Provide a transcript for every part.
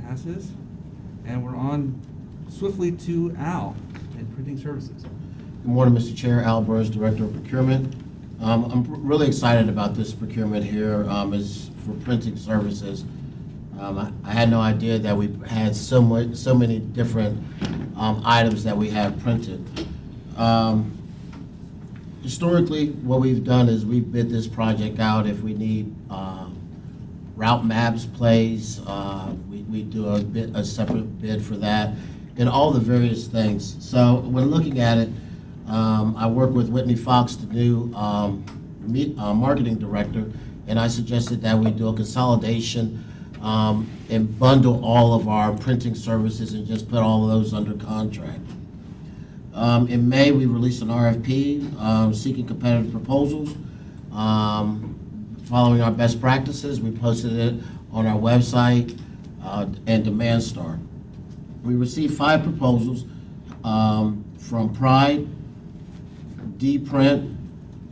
passes. And we're on swiftly to Al in printing services. Good morning, Mr. Chair. Al Burns, Director of Procurement. I'm really excited about this procurement here. It's for printing services. I had no idea that we had so many different items that we have printed. Historically, what we've done is we've bid this project out if we need route maps, plays. We do a separate bid for that, and all the various things. So when looking at it, I work with Whitney Fox, the new marketing director, and I suggested that we do a consolidation and bundle all of our printing services and just put all of those under contract. In May, we released an RFP seeking competitive proposals. Following our best practices, we posted it on our website and DemandStar. We received 5 proposals from Pride, D-Print,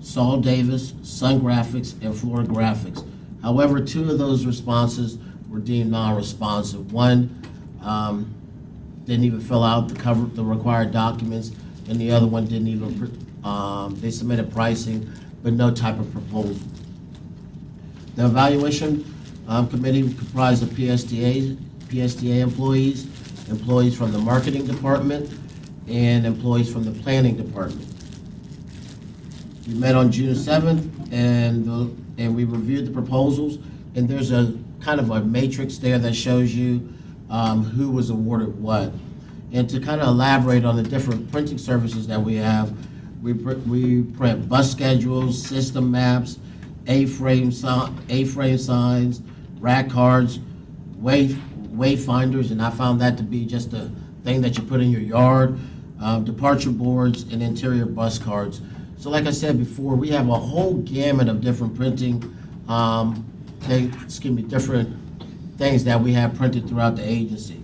Saul Davis, Sun Graphics, and Florida Graphics. However, 2 of those responses were deemed non-responsive. One didn't even fill out the required documents, and the other one didn't even, they submitted pricing, but no type of proposal. The evaluation committee comprised of PSTA employees, employees from the marketing department, and employees from the planning department. We met on June 7th, and we reviewed the proposals, and there's a kind of a matrix there that shows you who was awarded what. And to kind of elaborate on the different printing services that we have, we print bus schedules, system maps, A-frame signs, rack cards, wayfinders, and I found that to be just a thing that you put in your yard, departure boards, and interior bus cards. So like I said before, we have a whole gamut of different printing, different things that we have printed throughout the agency.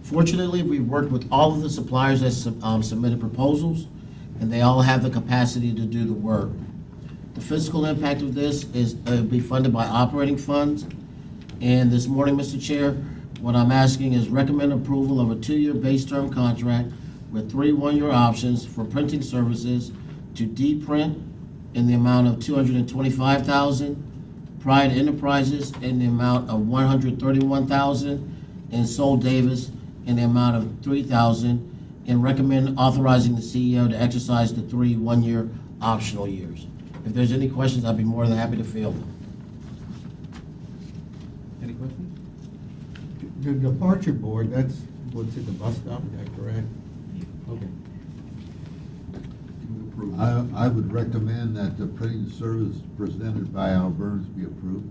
Fortunately, we've worked with all of the suppliers that submitted proposals, and they all have the capacity to do the work. The fiscal impact of this is be funded by operating funds. And this morning, Mr. Chair, what I'm asking is recommend approval of a 2-year base term contract with 3 one-year options for printing services to D-Print in the amount of $225,000, Pride Enterprises in the amount of $131,000, and Sol Davis in the amount of $3,000, and recommend authorizing the CEO to exercise the 3 one-year optional years. If there's any questions, I'd be more than happy to field them. Any questions? The departure board, that's what's at the bus stop, is that correct? Okay. I would recommend that the printing service presented by Al Burns be approved.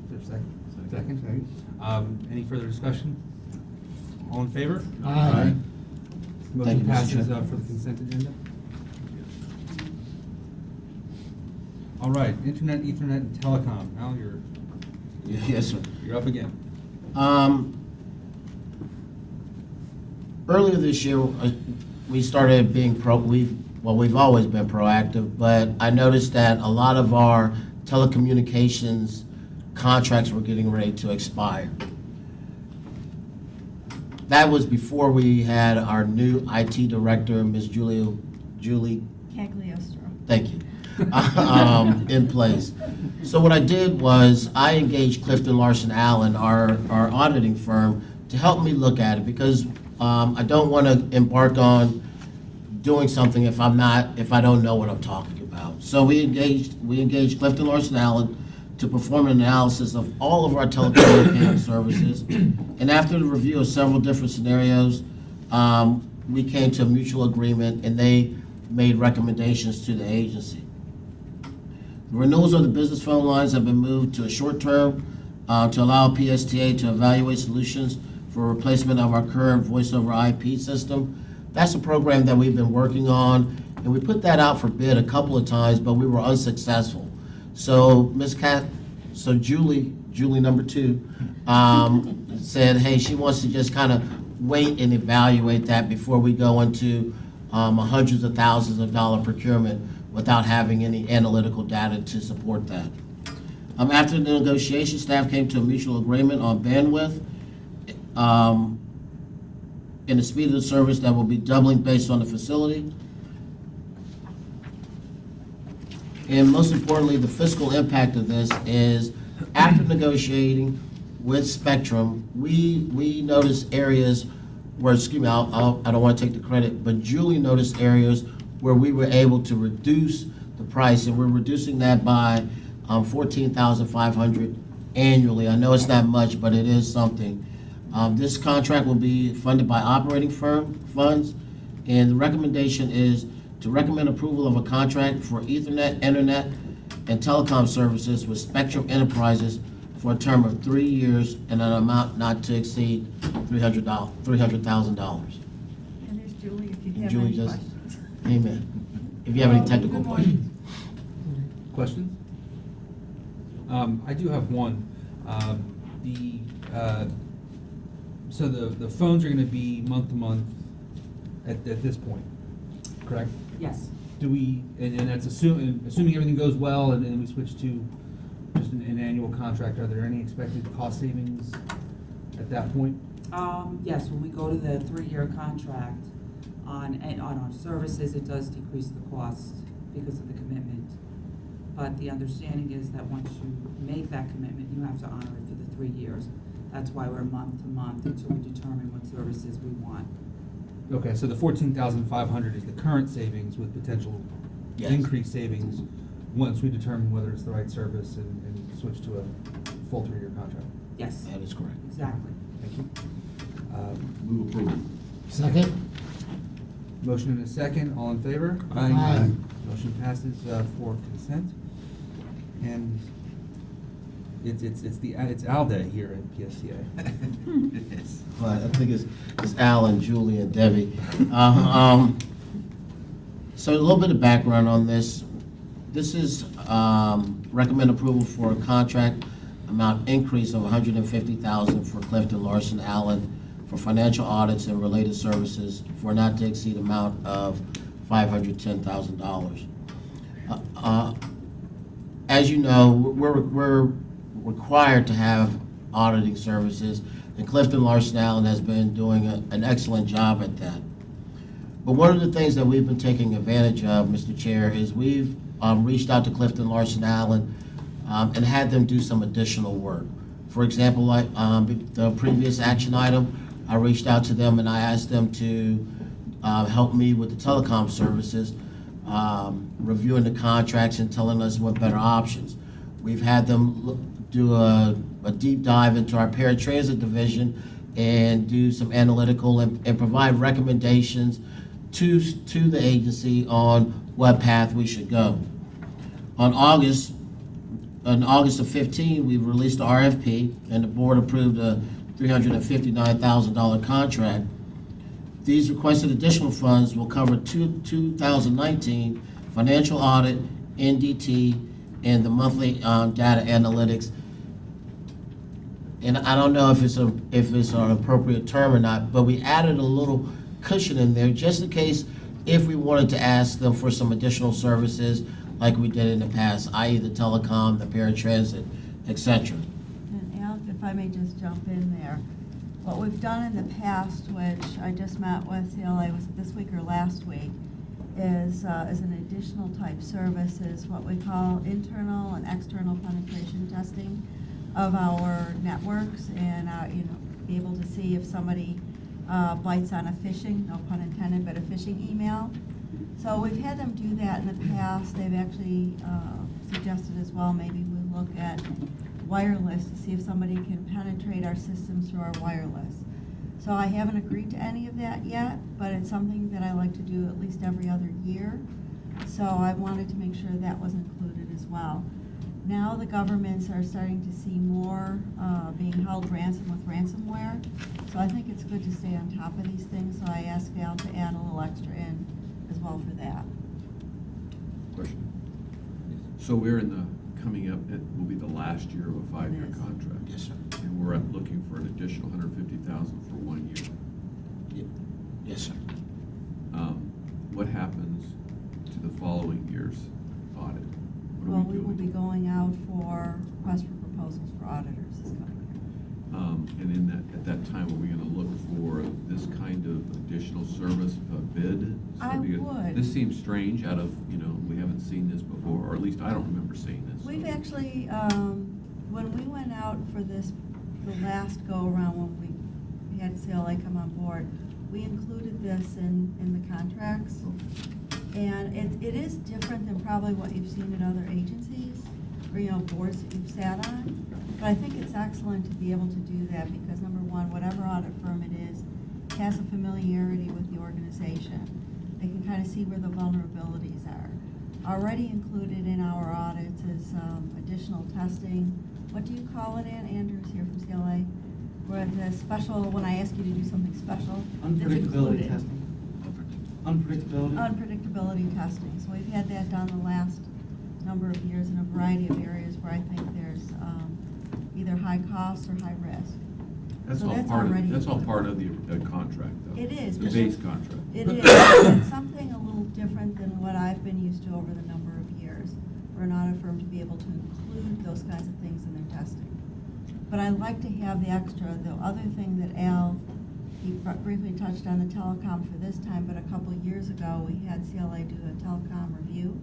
Is there a second? Second. Any further discussion? All in favor? Aye. Motion Mr. passes Chair. for the consent agenda. All right, Internet, Ethernet, and Telecom. Al, Yes, sir. you're up again. Earlier this year, we started being we've always been proactive, but I noticed that a lot of our telecommunications contracts were getting ready to expire. That was before we had our new IT director, Ms. Julie Cagliostro. Thank you, in place. So what I did was I engaged Clifton Larson Allen, our auditing firm, to help me look at it, because I don't want to embark on doing something if I don't know what I'm talking about. So we engaged Clifton Larson Allen to perform an analysis of all of our telecommunications services, and after the review of several different scenarios, we came to a mutual agreement, and they made recommendations to the agency. The renewals of the business phone lines have been moved to a short term to allow PSTA to evaluate solutions for replacement of our current voice over IP system. That's a program that we've been working on, and we put that out for bid a couple of times, but we were unsuccessful. So Julie number 2, said, hey, she wants to just kind of wait and evaluate that before we go into hundreds of thousands of dollar procurement without having any analytical data to support that. After the negotiation, staff came to a mutual agreement on bandwidth, in the speed of the service that will be doubling based on the facility. And most importantly, the fiscal impact of this is, after negotiating with Spectrum, we noticed areas where, excuse me, I don't want to take the credit, but Julie noticed areas where we were able to reduce the price, and we're reducing that by $14,500 annually. I know it's not much, but it is something. This contract will be funded by operating funds, and the recommendation is to recommend approval of a contract for Ethernet, Internet, and telecom services with Spectrum Enterprises for a term of 3 years and an amount not to exceed $300,000. And there's Julie, if you have Julie any just- questions. Amen. If you have any technical Good morning. questions. Questions? I do have one. So the phones are gonna be month to month at this point, correct? Yes. Do we, and that's assuming everything goes well, and then we switch to just an annual contract, are there any expected cost savings at that point? Yes, when we go to the 3-year contract on our services, it does decrease the cost because of the commitment. But the understanding is that once you make that commitment, you have to honor it for the 3 years. That's why we're month to month until we determine what services we want. Okay, so the 14,500 is the current savings with potential Yes. increased savings once we determine whether it's the right service and switch to a full 3-year contract. Yes, That is correct. exactly. Thank you. Move approval. Second? Motion and a second, all in favor? Aye. Motion passes for consent. And it's Al Day here at PSTA. Well, I think it's Al and Julie and Debbie. So a little bit of background on this. This is recommend approval for a contract amount increase of $150,000 for Clifton Larson Allen for financial audits and related services for not to exceed amount of $510,000. As you know, we're required to have auditing services, and Clifton Larson Allen has been doing an excellent job at that. But one of the things that we've been taking advantage of, Mr. Chair, is we've reached out to Clifton Larson Allen and had them do some additional work. For example, like the previous action item, I reached out to them and I asked them to help me with the telecom services, reviewing the contracts and telling us what better options. We've had them do a deep dive into our paratransit division and do some analytical and provide recommendations to the agency on what path we should go. On August of 15, we released the RFP, and the board approved a $359,000 contract. These requested additional funds will cover 2019 financial audit, NDT, and the monthly data analytics. And I don't know if it's an appropriate term or not, but we added a little cushion in there just in case if we wanted to ask them for some additional services like we did in the past, i.e. the telecom, the paratransit, etc. And Al, if I may just jump in there. What we've done in the past, which I just met with CLA, was it this week or last week, is an additional type service is what we call internal and external penetration testing of our networks, and be able to see if somebody bites on a phishing, no pun intended, but a phishing email. So we've had them do that in the past. They've actually suggested as well, maybe we look at wireless to see if somebody can penetrate our systems through our wireless. So I haven't agreed to any of that yet, but it's something that I like to do at least every other year. So I wanted to make sure that was included as well. Now the governments are starting to see more being held ransom with ransomware. So I think it's good to stay on top of these things. So I asked Al to add a little extra in as well for that. Question. So we're coming up, it will be the last year of a 5-year It is. contract. Yes, sir. And we're looking for an additional $150,000 for 1 year. Yes, sir. What happens to the following year's audit? What Well, are we will be doing? going out for requests for proposals for auditors this coming year. And at that time, are we going additional service bid? So, I because would. This seems strange out of, we haven't seen this before, or at least I don't remember seeing this. We've so. actually, when we went out for this, the last go-around, when we had CLA come on board, we included this in the contracts. And it is different than probably what you've seen in other agencies, or, boards that you've sat on. But I think it's excellent to be able to do that, because number one, whatever audit firm it is, has a familiarity with the organization. They can kind of see where the vulnerabilities are. Already included in our audits is additional testing. What do you call it, Andrews, here from CLA? Where the special, when I ask you to do something special, it's Unpredictability included. testing. Unpredictability. Unpredictability testing. So we've had that done the last number of years in a variety of areas where I think there's either high cost or high risk. That's So all that's part of, already that's all part included. of the contract, though. It is, The but base it's- contract. It is. It's something a little different than what I've been used to over the number of years, for an audit firm to be able to include those kinds of things in their testing. But I like to have the extra. The other thing that he briefly touched on the telecom for this time, but a couple of years ago, we had CLA do a telecom review.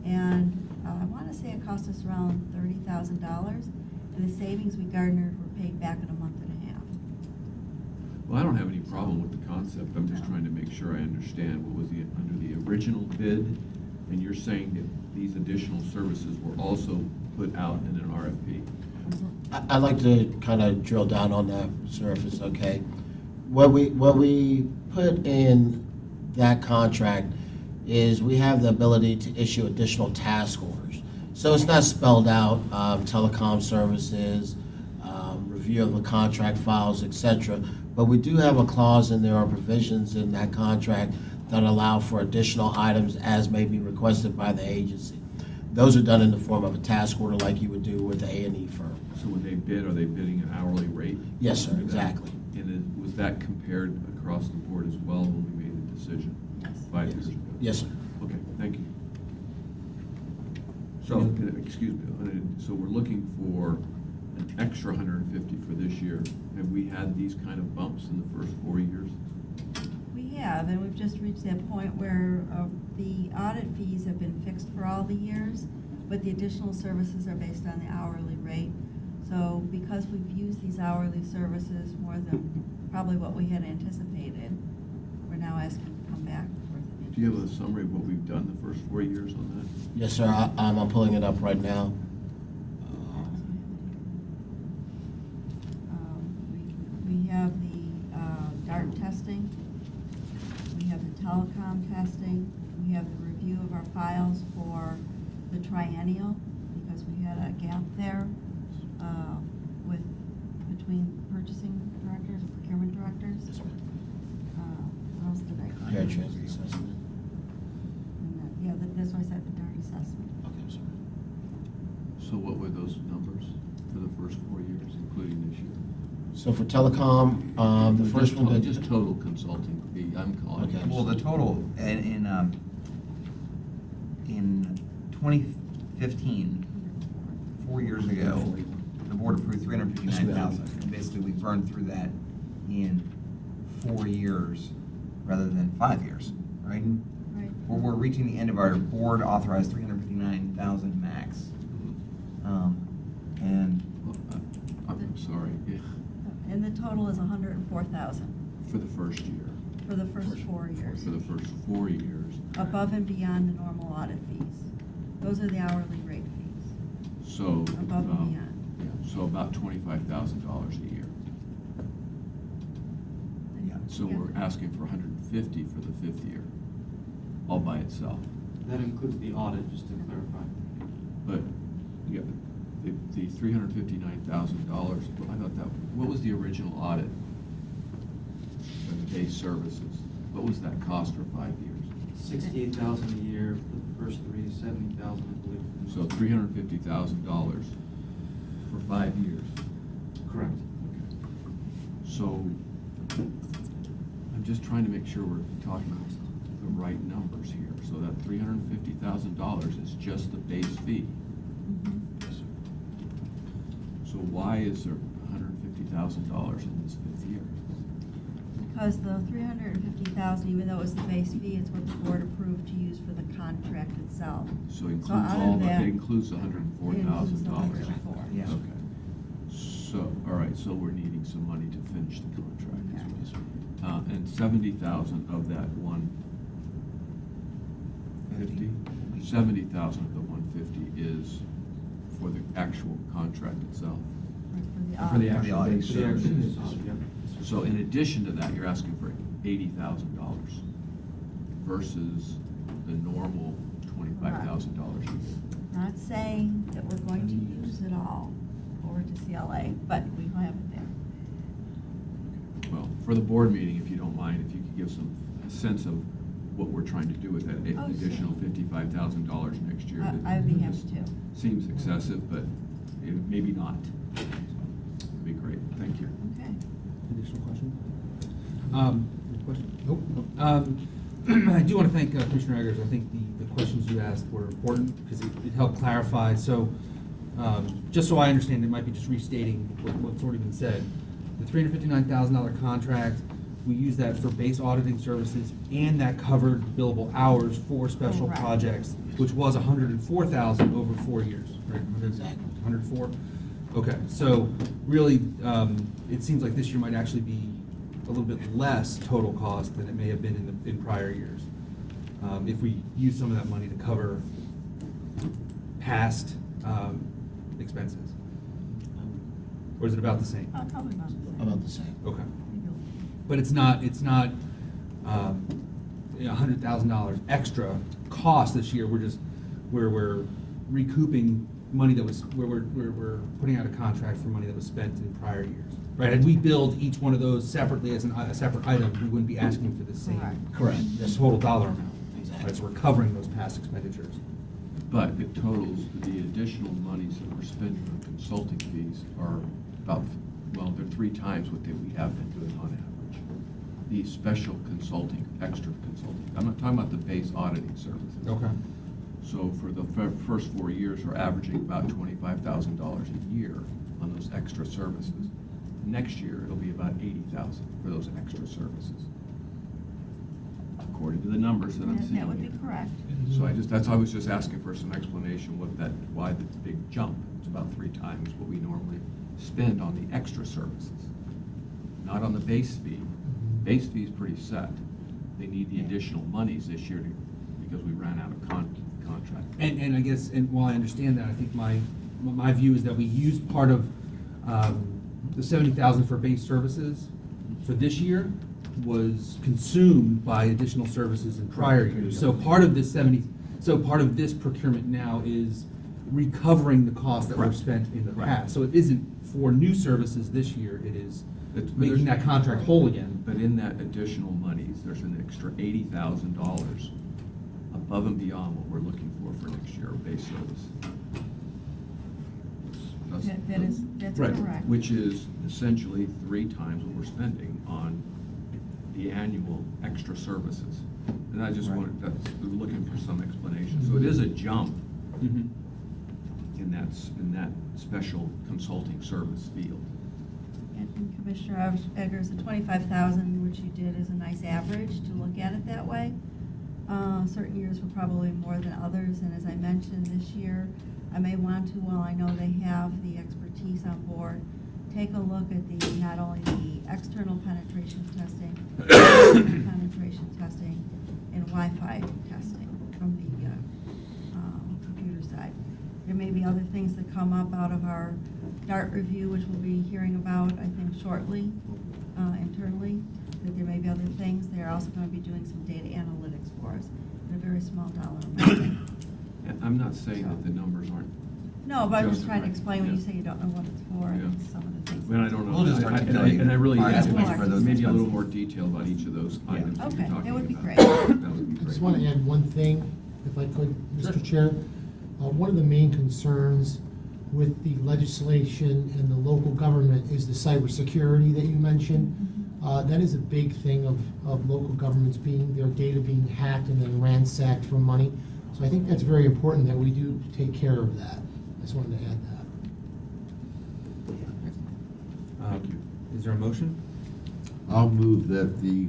And I want to say it cost us around $30,000, and the savings we garnered were paid back in a month and a half. Well, I don't have any problem with the concept, I'm just trying to make sure I understand what was under the original bid, and you're saying that these additional services were also put out in an RFP? I'd like to kind of drill down on that, sir, if it's okay. What we put in that contract is we have the ability to issue additional task orders. So it's not spelled out, telecom services, review of the contract files, et cetera. But we do have a clause in there, or provisions in that contract that allow for additional items as may be requested by the agency. Those are done in the form of a task order like you would do with the A&E firm. So when they bid, are they bidding an hourly rate? Yes, sir, Is that- exactly. And was that compared across the board as well when we made the decision Yes. 5 years ago? Yes, sir. Okay, thank you. So- Excuse me, so we're looking for an extra 150 for this year. Have we had these kind of bumps in the first 4 years? We have, and we've just reached that point where the audit fees have been fixed for all the years, but the additional services are based on the hourly rate. So because we've used these hourly services more than probably what we had anticipated, we're now asking to come back for. Do you have a summary of what we've done the first 4 years on that? Yes, sir, I'm pulling it up right now. We have the DART testing, we have the telecom testing, we have the review of our files for the triennial, because we had a gap there between purchasing directors and procurement directors. Yes, ma'am. What else did I? Fair transit assessment. Yeah, that's why I said the DART assessment. Okay, I'm sorry. So what were those numbers for the first 4 years, including this year? So for telecom, the first one that Just total consulting fee, I'm calling it. Okay. Well, the total in 2015, 4 years ago, the board approved 359,000. And basically, we burned through that in 4 years rather than 5 years, right? Right. We're reaching the end of our board authorized 359,000 max. And Well, I'm sorry, yeah, And the total is 104,000 for the first year. for the first 4 years. For the first 4 years. Above and beyond the normal audit fees. Those are the hourly rate fees, So. above and beyond. Yeah, so about $25,000 a year. Yeah. So Yeah. we're asking for 150 for the 5th year, all by itself. That includes the audit, just to clarify. But, yeah, the $359,000, I thought that, what was the original audit for the base services? What was that cost for 5 years? $68,000 a year for the first 3, 70,000, I believe. So $350,000 for 5 years. Correct. So, I'm just trying to make sure we're talking the right numbers here. So that $350,000 is just the base fee. Mhm. So why is there $150,000 in this 5th year? Because the 350,000, even though it was the base fee, it's what the board approved to use for the contract itself. So it includes out of all, that, it includes $104,000? It includes the 104, yeah. Okay. So, all right, so we're needing some money to finish the contract. And 70,000 of that 150? 70,000 of the 150 is for the actual contract itself. For the For the actual audit base services. services. Yeah. So in addition to that, you're asking for $80,000 versus the normal $25,000 you get. Not saying that we're going to use it all over to CLA, but we will have it there. Well, for the board meeting, if you don't mind, if you could give some sense of what we're trying to do with that Oh, additional sure. $55,000 next year. I'd be happy Just to. Seems excessive, but maybe not. It'd be great, thank you. Okay. Additional questions? Any questions? Nope. I do want to thank Commissioner Eggers. I think the questions you asked were important because it helped clarify. So, just so I understand, it might be just restating what's already been said. The $359,000 contract, we use that for base auditing services, and that covered billable hours for special Correct. projects, which was $104,000 over 4 years, right? Exactly. 104? Okay, so really, it seems like this year might actually be a little bit less total cost than it may have been in prior years. If we use some of that money to cover past expenses. Or is it about the same? Probably about the same. About the same. Okay. But it's not $100,000 extra cost this year. We're recouping money that was, we're putting out a contract for money that was spent in prior years. Right, had we billed each one of those separately as a separate item, we wouldn't be asking for the same Correct. Correct. Yes. total dollar amount. Exactly. Right, so we're covering those past expenditures. But it totals, the additional monies that we're spending on consulting fees are about, well, they're 3 times what we have been doing on average. The special consulting, extra consulting, I'm not talking about the base auditing services. Okay. So for the first 4 years, we're averaging about $25,000 a year on those extra services. Next year, it'll be about $80,000 for those extra services, according to the numbers that I'm seeing That would be here. correct. So I was just asking for some explanation why the big jump. It's about 3 times what we normally spend on the extra services, not on the base fee. Base fee is pretty set. They need the additional monies this year because we ran out of contract. And I guess, and while I understand that, I think my view is that we used part of the $70,000 for base services for this year was consumed by additional services in prior years. So part of this procurement now is recovering the costs that were Correct. spent in the Right. past. So it isn't for new services this year, it is making that contract whole again. But in that additional monies, there's an extra $80,000 above and beyond what we're looking for next year of base service. That's Right. correct. Which is essentially 3 times what we're spending on the annual extra we're looking for some explanation. So it is a jump Mhm. in that special consulting service field. And Commissioner Eggers, the 25,000, which you did, is a nice average to look at it that way. Certain years were probably more than others, and as I mentioned, this year, I may want to, while I know they have the expertise on board, take a look at not only the external penetration testing, but penetration testing and Wi-Fi testing from the computer side. There may be other things that come up out of our DART review, which we'll be hearing about, I think, shortly, internally, that there may be other things. They're also going to be doing some data analytics for us at a very small dollar amount. And I'm not saying that the numbers aren't. No, but I'm just trying to justified. explain when you Yeah. say you don't know what it's for, Yeah. and some of the things. I mean, I don't know. We'll just articulate And I really, our estimates for those maybe a little expenses. more detail about each of those items that you're Okay, talking that would be about. great. That would be I great. just want to add one thing, if I could, Mr. Chair. One of the main concerns with the legislation and the local government is the cybersecurity that you mentioned. That is a big thing of local governments their data being hacked and then ransacked for money. So I think that's very important that we do take care of that. I just wanted to add that. Is there a motion? I'll move that the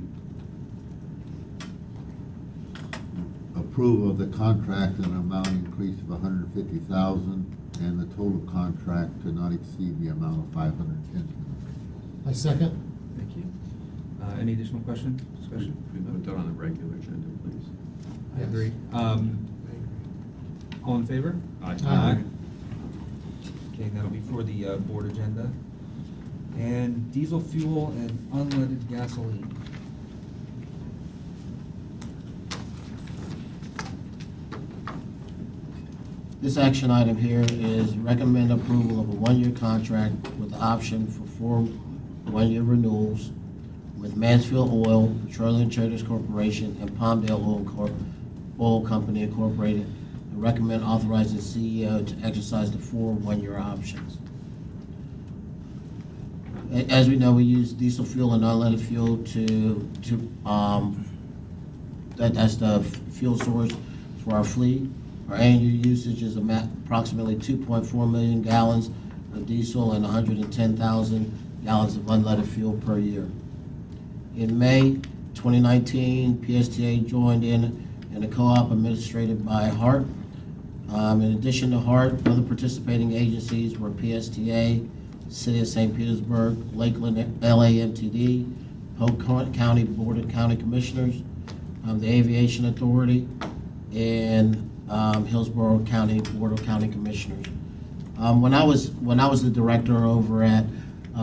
approval of the contract and amount increase of $150,000 and the total contract to not exceed the amount of $510,000. I second. Thank you. Any additional question, discussion? Can we put that on the regular agenda, please? I agree. All in favor? Aye. Okay, that'll be for the board agenda. And diesel fuel and unleaded gasoline. This action item here is recommend approval of a one-year contract with the option for 4 one-year renewals with Mansfield Oil, Petroleum Traders Corporation, and Palmdale Oil Company Incorporated. And recommend authorizing the CEO to exercise the 4 one-year options. As we know, we use diesel fuel and unleaded fuel that's the fuel source for our fleet. Our annual usage is approximately 2.4 million gallons of diesel and 110,000 gallons of unleaded fuel per year. In May 2019, PSTA joined in a co-op administrated by HART. In addition to HART, other participating agencies were PSTA, City of St. Petersburg, Lakeland LAMTD, Polk County Board of County Commissioners, the Aviation Authority, and Hillsborough County Board of County Commissioners. When I was the director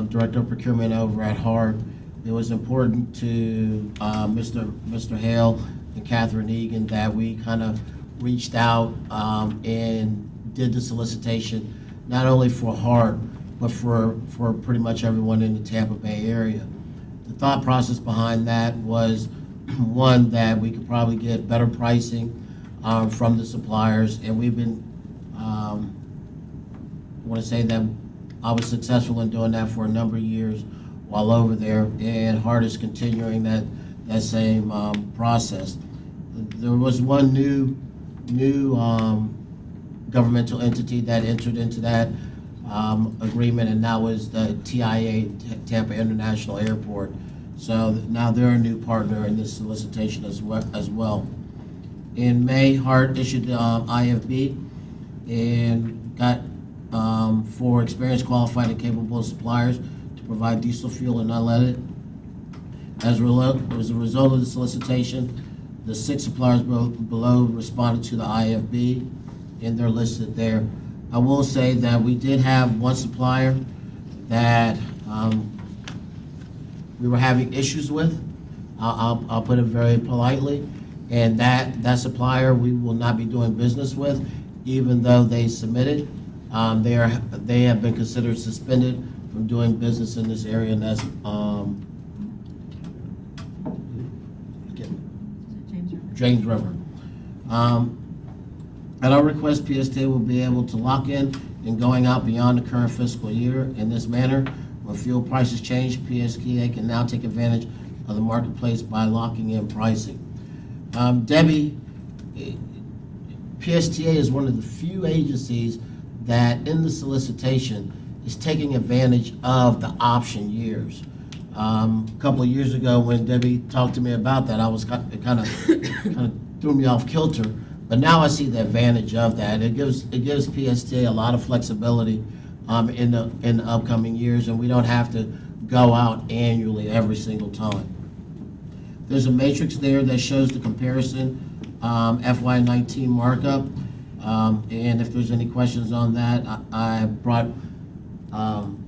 Director of Procurement over at HART, it was important to Mr. Hale and Catherine Egan that we kind of reached out and did the solicitation, not only for HART, but for pretty much everyone in the Tampa Bay area. The thought process behind that was, one, that we could probably get better pricing from the suppliers, and we've been, I want to say that I was successful in doing that for a number of years while over there, and HART is continuing that same process. There was one new governmental entity that entered into that agreement, and that was the TIA, Tampa International Airport. So now they're a new partner in this solicitation as well. In May, HART issued the IFB and got for experienced, qualified, and capable suppliers to provide diesel fuel and unleaded. As a result of the solicitation, the 6 suppliers below responded to the IFB, and they're listed there. I will say that we did have one supplier that we were having issues with. I'll put it very politely. And that supplier we will not be doing business with, even though they submitted. They have been considered suspended from doing business in this area, and that's James River. At our request, PSTA will be able to lock in going out beyond the current fiscal year. In this manner, when fuel prices change, PSTA can now take advantage of the marketplace by locking in pricing. Debbie, PSTA is one of the few agencies that in the solicitation is taking advantage of the option years. A couple of years ago when Debbie talked to me about that, I was kind of threw me off kilter, but now I see the advantage of that. It gives PSTA a lot of flexibility in the upcoming years, and we don't have to go out annually every single time. There's a matrix there that shows the comparison FY19 markup, and if there's any questions on that, I brought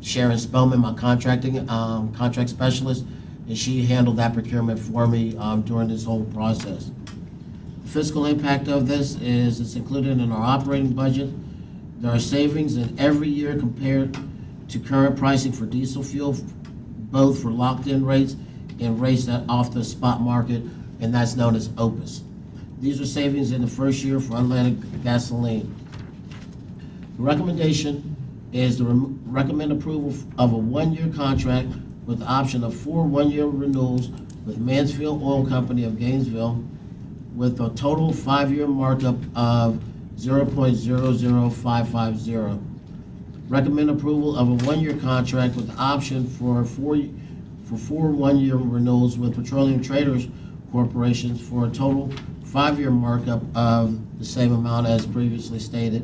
Sharon Spellman, my contract specialist, and she handled that procurement for me during this whole process. The fiscal impact of this is it's included in our operating budget. There are savings in every year compared to current pricing for diesel fuel, both for locked-in rates and rates that off the spot market, and that's known as OPUS. These are savings in the first year for unleaded gasoline. The recommendation is to recommend approval of a one-year contract with the option of 4 one-year renewals with Mansfield Oil Company of Gainesville with a total 5-year markup of 0.00550. Recommend approval of a one-year contract with the option for for 4 one-year renewals with Petroleum Traders Corporations for a total 5-year markup of the same amount as previously stated.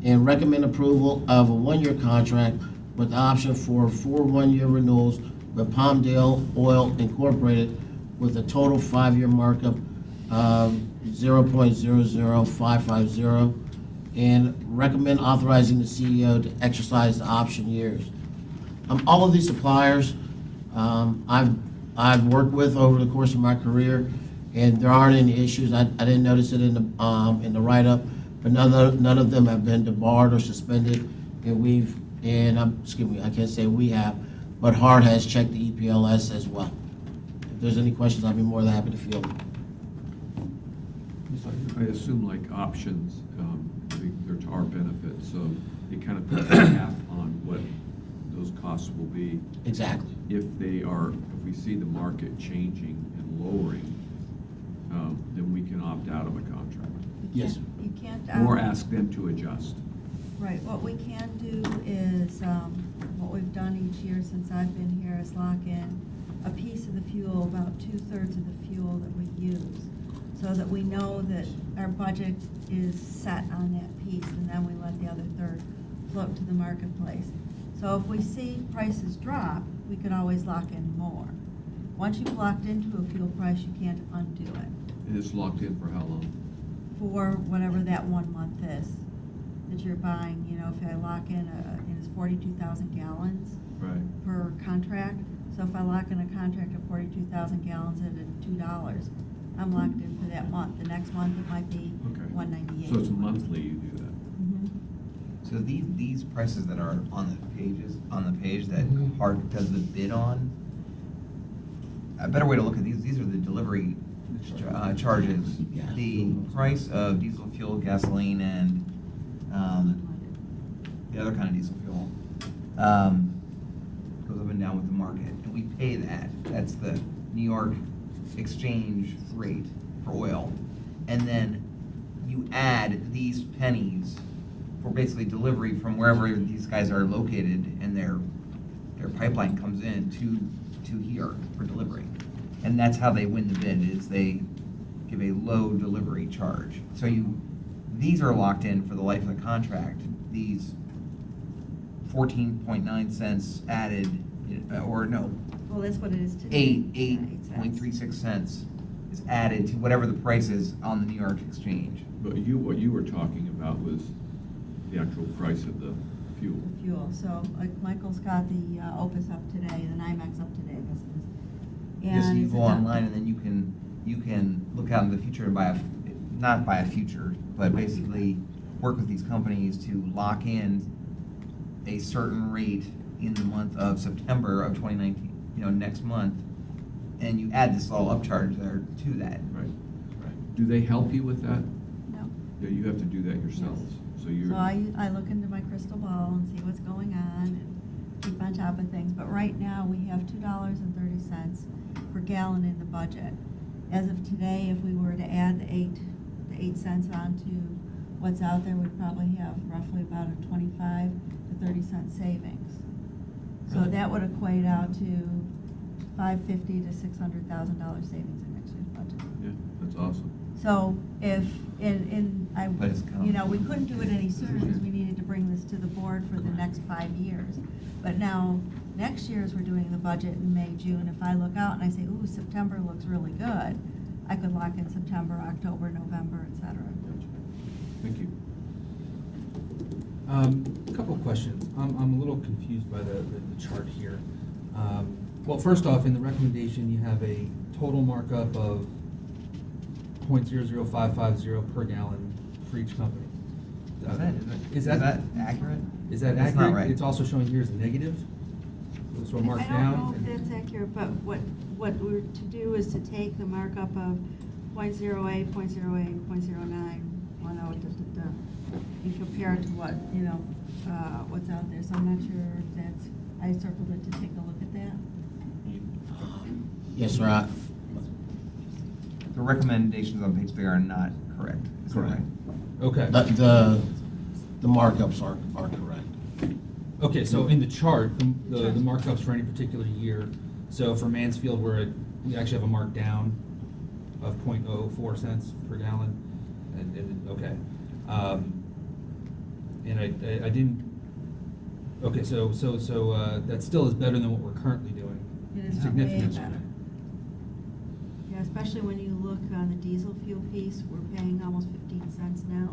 And recommend approval of a 1-year contract with the option for 4 one-year renewals with Palmdale Oil Incorporated with a total 5-year markup of 0.00550. And recommend authorizing the CEO to exercise the option years. All of these suppliers, I've worked with over the course of my career, and there aren't any issues. I didn't notice it in the write-up, but none of them have been debarred or suspended. And excuse me, I can't say we have, but Hart has checked the EPLS as well. If there's any questions, I'd be more than happy to field them. I assume like options, they're to our benefit, so it kind of puts a cap on what those costs will be. Exactly. If we see the market changing and lowering, then we can opt out of a contract. Yes. You can't. Or ask them to adjust. Right, what we can do is, what we've done each year since I've been here is lock in a piece of the fuel, about 2/3 of the fuel that we use, so that we know that our budget is set on that piece, and then we let the other third float to the marketplace. So if we see prices drop, we could always lock in more. Once you've locked into a fuel price, you can't undo it And it's locked in for how long? for whatever that 1 month is that you're buying. You know, if I lock in it's 42,000 gallons Right. per contract. So if I lock in a contract of 42,000 gallons at $2, I'm locked in for that month. The next month, it might be Okay. $198. So it's monthly you do that? Mhm. So these prices that are on the page that Mhm. Hart does the bid on, a better way to look at these are the delivery charges. Yeah. The price of diesel fuel, gasoline, and the other kind of diesel fuel goes up and down with the market, and we pay that. That's the New York exchange rate for oil. And then you add these pennies for basically delivery from wherever these guys are located, and their pipeline comes in to here for delivery. And that's how they win the bid, is they give a low delivery charge. So these are locked in for the life of the contract. These 14.9 cents added, or no, Well, that's what it is today. 8.36 cents is added to whatever the price is on the New York exchange. But what you were talking about was the actual price of the fuel. The fuel. So like Michael's got the Opus up today, the NYMEX up today, this is. Yes, And you it's go a- online and then you can look out in the future and not buy a future, but basically work with these companies to lock in a certain rate in the month of September of 2019, next month, and you add this all upcharge there to that. Right. Do they help you with that? No. Yeah, you have to do that yourselves. So you're. So I look into my crystal ball and see what's going on and keep on top of things. But right now, we have $2.30 per gallon in the budget. As of today, if we were to add the 8 cents onto what's out there, we'd probably have roughly about a 25 to 30 cent savings. So Really? that would equate out to $550,000 to $600,000 savings in next year's budget. Yeah, that's awesome. So if, But it's coming. we couldn't do it any sooner because we needed to bring this to the board for the next 5 years. But now, next year, as we're doing the budget in May, June, if I look out and I say, ooh, September looks really good, I could lock in September, October, November, et cetera. Thank you. A couple of questions. I'm a little confused by the chart here. Well, first off, in the recommendation, you have a total markup of 0.00550 per gallon for each company. Is that accurate? Is that That's accurate? not right. It's also showing here as a negative? So marked I down? don't know if that's accurate, but what we're to do is to take the markup of .08, .08, .09, and compare it to what's out there. So I'm not sure if that's, I circled it to take a look at that. Yes, sir. The recommendations on page 3 are not correct. Is that Correct. right? Okay. The markups are correct. Okay, so in the chart, the markups for any particular year So for Mansfield, we actually have a mark down of 0.04 cents per gallon, and okay. And I didn't, okay, so that still is better than what we're currently doing. It is way Significantly. better. Yeah, especially when you look on the diesel fuel piece, we're paying almost 15 cents now,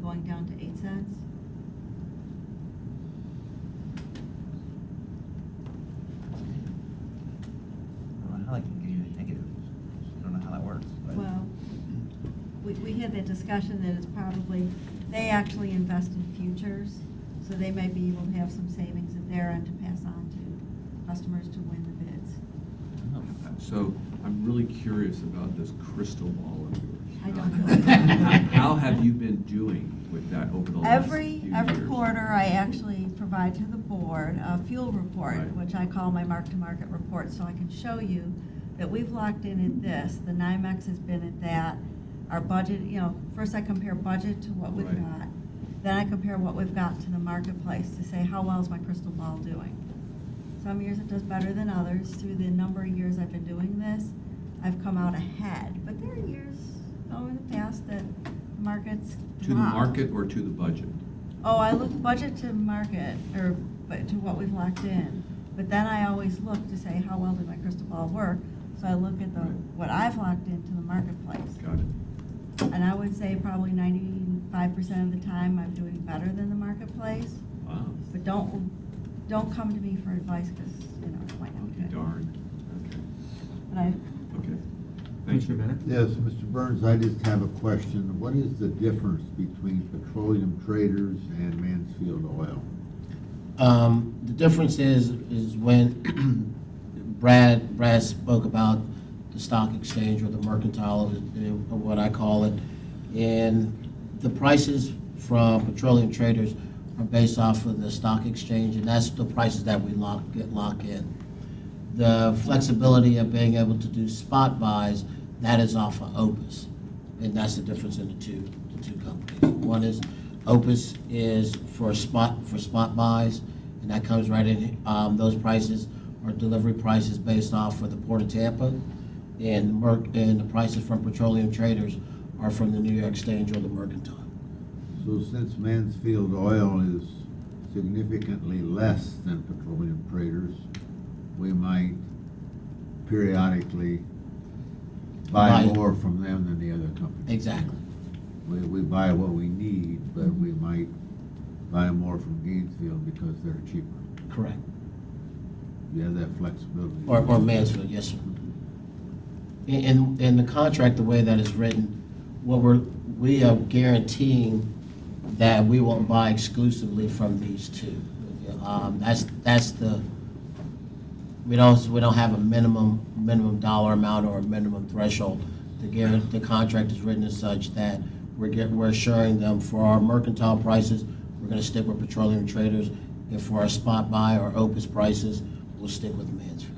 going down to 8 cents. I don't know how they can give you a negative. I don't know how that works. But Well, we had that discussion that it's probably, they actually invest in futures, so they may be able to have some savings at their end to pass on to customers to win the bids. So I'm really curious about this crystal ball of yours. I don't know. How have you been doing with that over the last Every few years? quarter, I actually provide to the board a fuel report, Right. which I call my mark-to-market report, so I can show you that we've locked in at this, the NYMEX has been at that, our budget, first I compare budget to what we've Right. got, then I compare what we've got to the marketplace to say, how well is my crystal ball doing? Some years it does better than others. Through the number of years I've been doing this, I've come out ahead, but there are years, in the past that markets To the drop. market or to the budget? Oh, I look budget to market, but to what we've locked in. But then I always look to say, how well did my crystal ball work? So I look at Right. what I've locked into the marketplace. Got it. And I would say probably 95% of the time, I'm doing better than the marketplace. Wow. But don't come to me for advice, because, it might not be Okay, good. darn. Okay. But I, Okay. Thank you. Commissioner Bennett? Yes, Mr. Burns, I just have a question. What is the difference between Petroleum Traders and Mansfield Oil? The difference is when Brad spoke about the stock exchange or the mercantile, or what I call it, and the prices from Petroleum Traders are based off of the stock exchange, and that's the prices that we lock in. The flexibility of being able to do spot buys, that is off of Opus, and that's the difference in the two companies. One is Opus is for spot buys, and that comes right in. Those prices are delivery prices based off of the Port of Tampa, and the prices from Petroleum Traders are from the New York Exchange or the Mercantile. So since Mansfield Oil is significantly less than Petroleum Traders, we might periodically buy Buy- more from them than the other companies. Exactly. We buy what we need, but we might buy more from Gainesville because they're cheaper. Correct. You have that flexibility. Or Mansfield, yes, sir. In the contract, the way that it's written, we are guaranteeing that we won't buy exclusively from these two. That's the, we don't have a minimum dollar amount or a minimum threshold. The contract is written as such that we're assuring them for our mercantile prices, we're gonna stick with Petroleum Traders, and for our spot buy or Opus prices, we'll stick with Mansfield.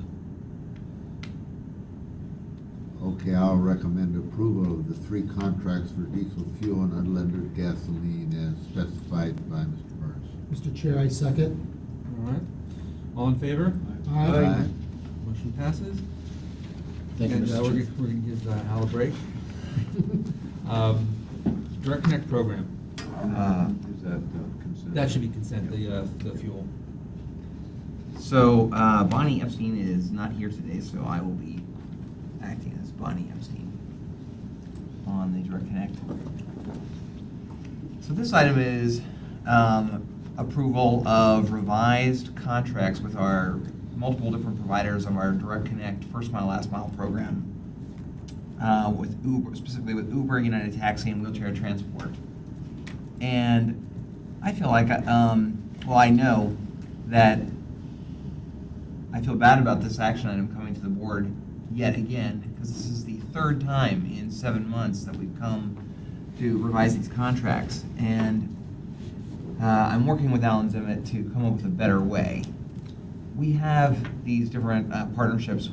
Okay, I'll recommend approval of the 3 contracts for diesel fuel and unleaded gasoline as specified by Mr. Burns. Mr. Chair, I second. All right. All in favor? Aye. Motion passes. Thank you, And Mr. we're Chair. gonna give Al a break. Direct Connect program, Is that consent? that should be consent, the fuel. So Bonnie Epstein is not here today, so I will be acting as Bonnie Epstein on the Direct Connect. So this item is approval of revised contracts with our multiple different providers of our Direct Connect First Mile, Last Mile program, with Uber, specifically with Uber, United Taxi, and Wheelchair Transport. And I feel like, I know that I feel bad about this action item coming to the board yet again, because this is the 3rd time in 7 months that we've come to revise these contracts. And I'm working with Alan Zimmett to come up with a better way. We have these different partnerships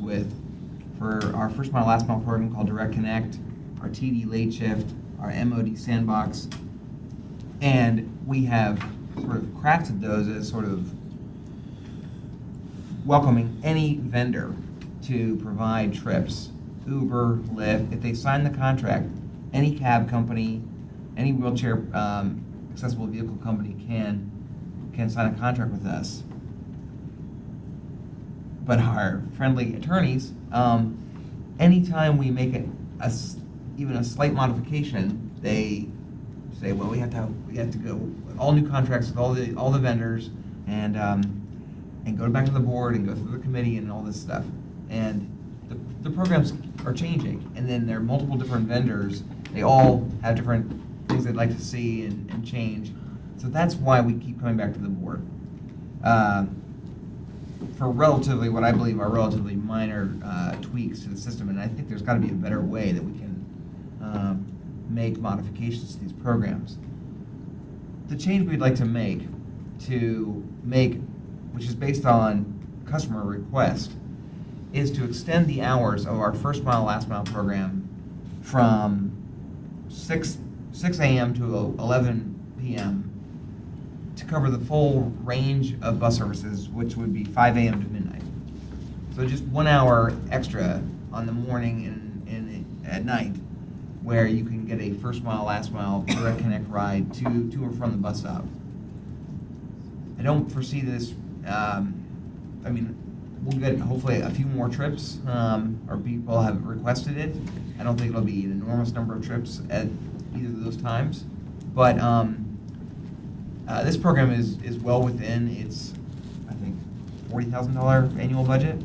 for our First Mile, Last Mile program called Direct Connect, our TD Late Shift, our MOD Sandbox, and we have sort of crafted those as sort of welcoming any vendor to provide trips, Uber, Lyft. If they sign the contract, any cab company, any wheelchair accessible vehicle company can sign a contract with us. But our friendly attorneys, anytime we make even a slight modification, they say, well, we have to go all new contracts with all the vendors and go back to the board and go through the committee and all this stuff. And the programs are changing, and then there are multiple different vendors. They all have different things they'd like to see and change. So that's why we keep coming back to the board. For relatively, what I believe are relatively minor tweaks to the system, and I think there's got to be a better way that we can make modifications to these programs. The change we'd like to make, which is based on customer request, is to extend the hours of our first mile, last mile program from 6 a.m. to 11 p.m. to cover the full range of bus services, which would be 5 a.m. to midnight. So just 1 hour extra on the morning and at night, where you can get a first mile, last mile direct connect ride to or from the bus stop. I don't foresee this. I mean, we'll get hopefully a few more trips, or people have requested it. I don't think it'll be an enormous number of trips at either of those times, but this program is well within its, I think, $40,000 annual budget.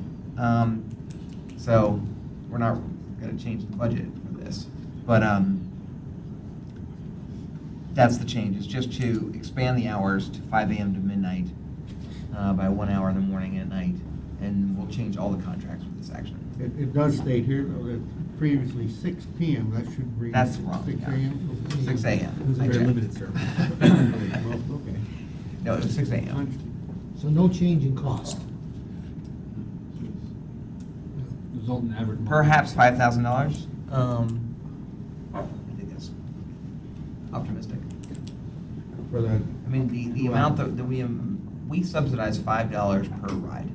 So we're not going to change the budget for this, but that's the change. It's just to expand the hours to 5 a.m. to midnight by 1 hour in the morning and at night, and we'll change all the contracts with this action. It does state here, though, that previously 6 p.m., that should bring. That's wrong, 6 yeah. a.m.? 6 a.m. It was a I very checked. limited service. Well, okay. No, it was 6 a.m. So no change in cost. Result in average. Perhaps $5,000. I think that's optimistic. For that, I mean, the amount that we subsidize $5 per ride.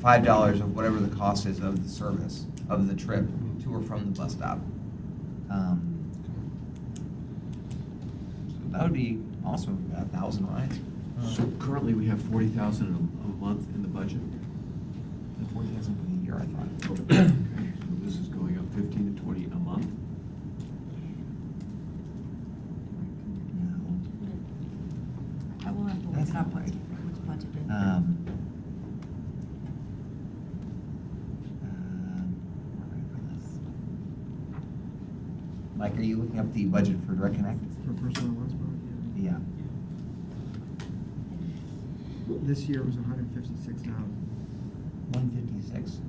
$5 of whatever the cost is of the service, of the trip to or from the bus stop. So that would be awesome, 1,000 rides. So currently, we have 40,000 a month in the budget? 40,000 for the year, I thought. Okay, so this is going up 15 to 20 a month? I will have to look That's it up, not what's right. budgeted. Mike, are you looking up the budget for Direct Connect? For personal last part, Yeah. This year it was 156,000. 156.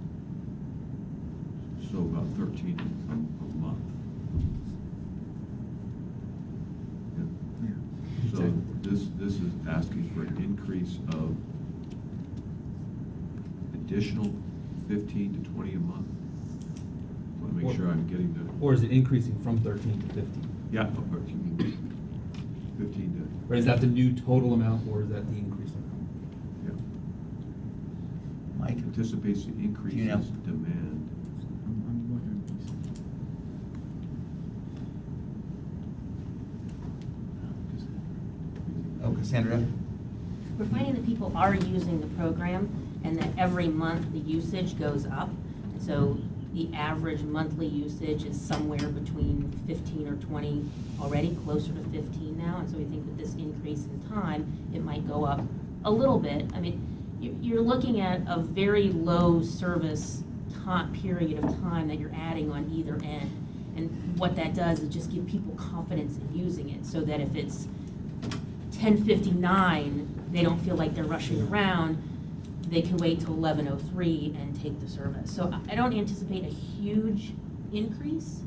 So about 13 a month. Yeah. So this is asking for an increase of additional 15 to 20 a month. I want to make sure I'm getting the. Or is it increasing from 13 to 15? Yeah, 15 Or is that the new total amount, or is that the increased amount? to, Mike? yeah. Anticipates the increase Do you know? in demand. I'm looking at this. Oh, Cassandra? We're finding that people are using the program and that every month the usage goes up. So the average monthly usage is somewhere between 15 or 20, already closer to 15 now. And so we think with this increase in time, it might go up a little bit. I mean, you're looking at a very low service period of time that you're adding on either end. And what that does is just give people confidence in using it, so that if it's 10:59, they don't feel like they're rushing around. They can wait till 11:03 and take the service. So I don't anticipate a huge increase.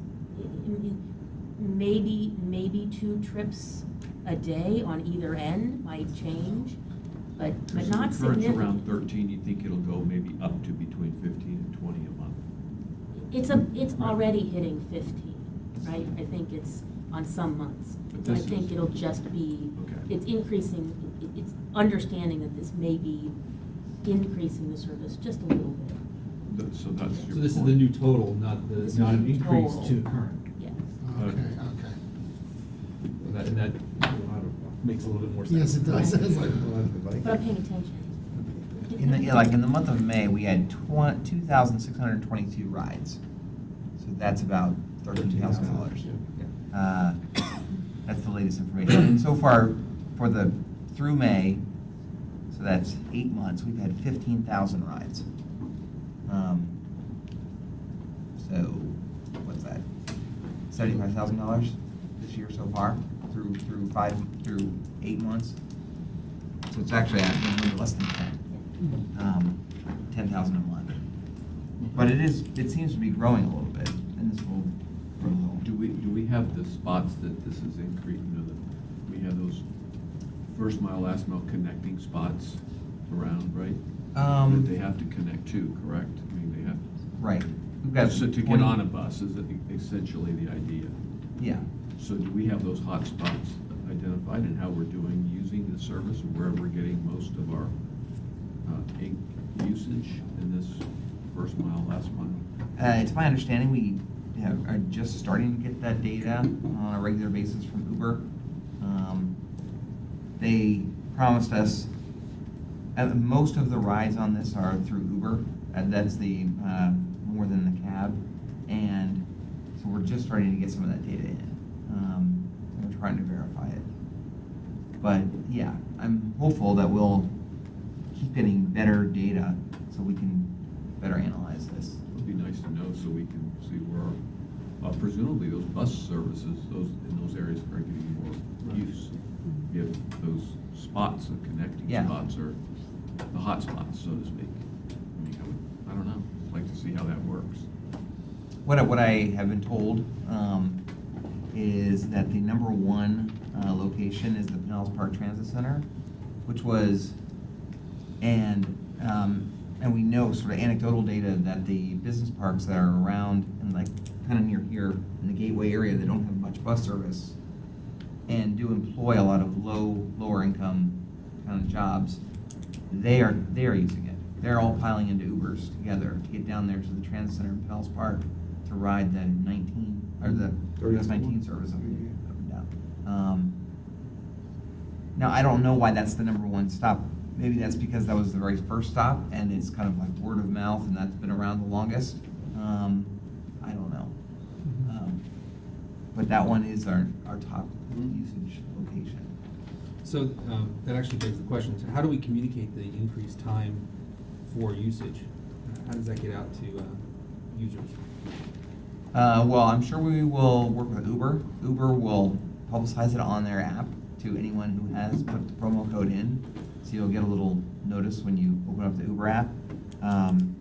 Maybe 2 trips a day on either end might change, but not So the current's around significant. 13, you think it'll go maybe up to between 15 and 20 a month? It's already hitting 15, right? I think it's on some months. But So I this think is- it'll just be, Okay. it's increasing, it's understanding that this may be increasing the service just a little bit. So that's your So this is point. the new total, not This not is an the increase total. to current. Yes. Okay, Okay. okay. And that makes a little bit more sense. Yes, it does. It's like, But I'm paying attention. In the month of May, we had 2,622 rides. So that's about $13,000. That's the latest information. And so far, through May, so that's 8 months, we've had 15,000 rides. So, what's that? $75,000 this year so far, through 8 months. So it's actually a little less than 10,000 a month. But it seems to be growing a little bit, and this will grow a little. Do we have the spots that this is increasing, we have those first mile, last mile connecting spots around, right? That they have to connect to, correct? I mean, they have. Right. We've got So to get 20 on a bus is essentially the idea. Yeah. So do we have those hot spots identified and how we're doing using the service, or where we're getting most of our ink usage in this first mile, last mile? It's my understanding we are just starting to get that data on a regular basis from Uber. They promised us, most of the rides on this are through Uber, and that's the more than the cab, and so we're just starting to get some of that data in. We're trying to verify it. But yeah, I'm hopeful that we'll keep getting better data so we can better analyze this. It'd be nice to know so we can see where, presumably those bus services, in those areas are getting more use. If those spots, the connecting Yeah. spots are the hot spots, so to speak. I mean, I don't know, I'd like to see how that works. What I have been told is that the number one location is the Pinellas Park Transit Center, which was, and we know sort of anecdotal data that the business parks that are around and like kind of near here in the Gateway area that don't have much bus service and do employ a lot of lower income kind of jobs, they are using it. They're all piling into Ubers together to get down there to the transit center in Pinellas Park to ride the 19 or the US 19 service up and down. Now I don't know why that's the number one stop. Maybe that's because that was the very first stop and it's kind of like word of mouth and that's been around the longest. I don't know. But that one is our top usage location. So that actually begs the question, so how do we communicate the increased time for usage? How does that get out to users? Well, I'm sure we will work with Uber. Uber will publicize it on their app to anyone who has put the promo code in. So you'll get a little notice when you open up the Uber app. And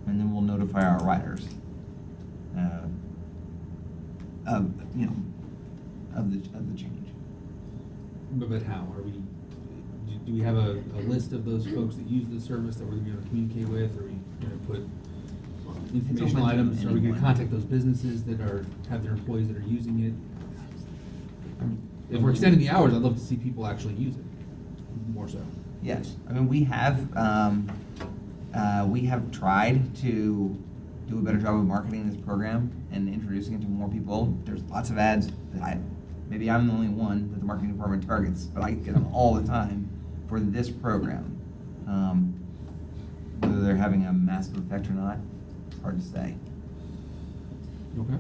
then we'll notify our riders of the change. But how? Are we, do we have a list of those folks that use the service that we're gonna be able to communicate with? Are we gonna put informational open to items? Are we gonna anyone. contact those businesses that have their employees that are using it? If we're extending the hours, I'd love to see people actually use it, more so. Yes, I mean, we have tried to do a better job of marketing this program and introducing it to more people. There's lots of ads that maybe I'm the only one that the marketing department targets, but I get them all the time for this program. Whether they're having a massive effect or not, it's hard to say. Okay.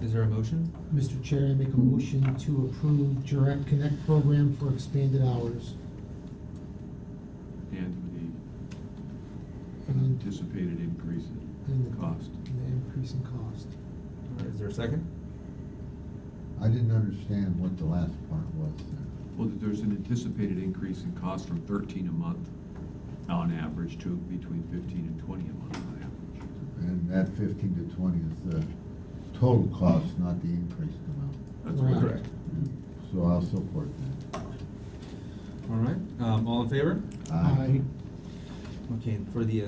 Is there a motion? Mr. Chair, I make a motion to approve Direct Connect program for expanded hours. And the And- anticipated increase and in the- cost. And the increase in cost. All right, is there a second? I didn't understand what the last part was there. Well, there's an anticipated increase in cost from 13 a month on average to between 15 and 20 a month on average. And that 15 to 20 is the total cost, not the increased amount. That's Right. correct. So I'll support that. All right, all in favor? Aye. Okay, for the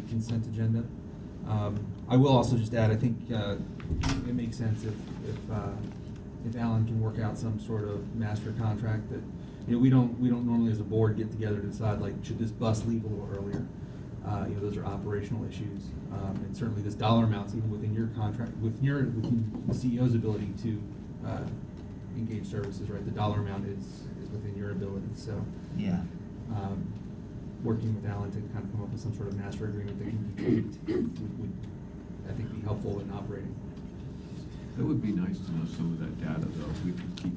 consent agenda. I will also just add, I think it makes sense if Alan can work out some sort of master contract that we don't normally as a board get together to decide, like, should this bus leave a little earlier? Those are operational issues. And certainly this dollar amounts, even within your contract, within the CEO's ability to engage services, right? The dollar amount is within your ability, so. Yeah. Working with Alan to kind of come up with some sort of master agreement that can be tweaked would, I think, be helpful in operating. It would be nice to know some of that data, though, if we could keep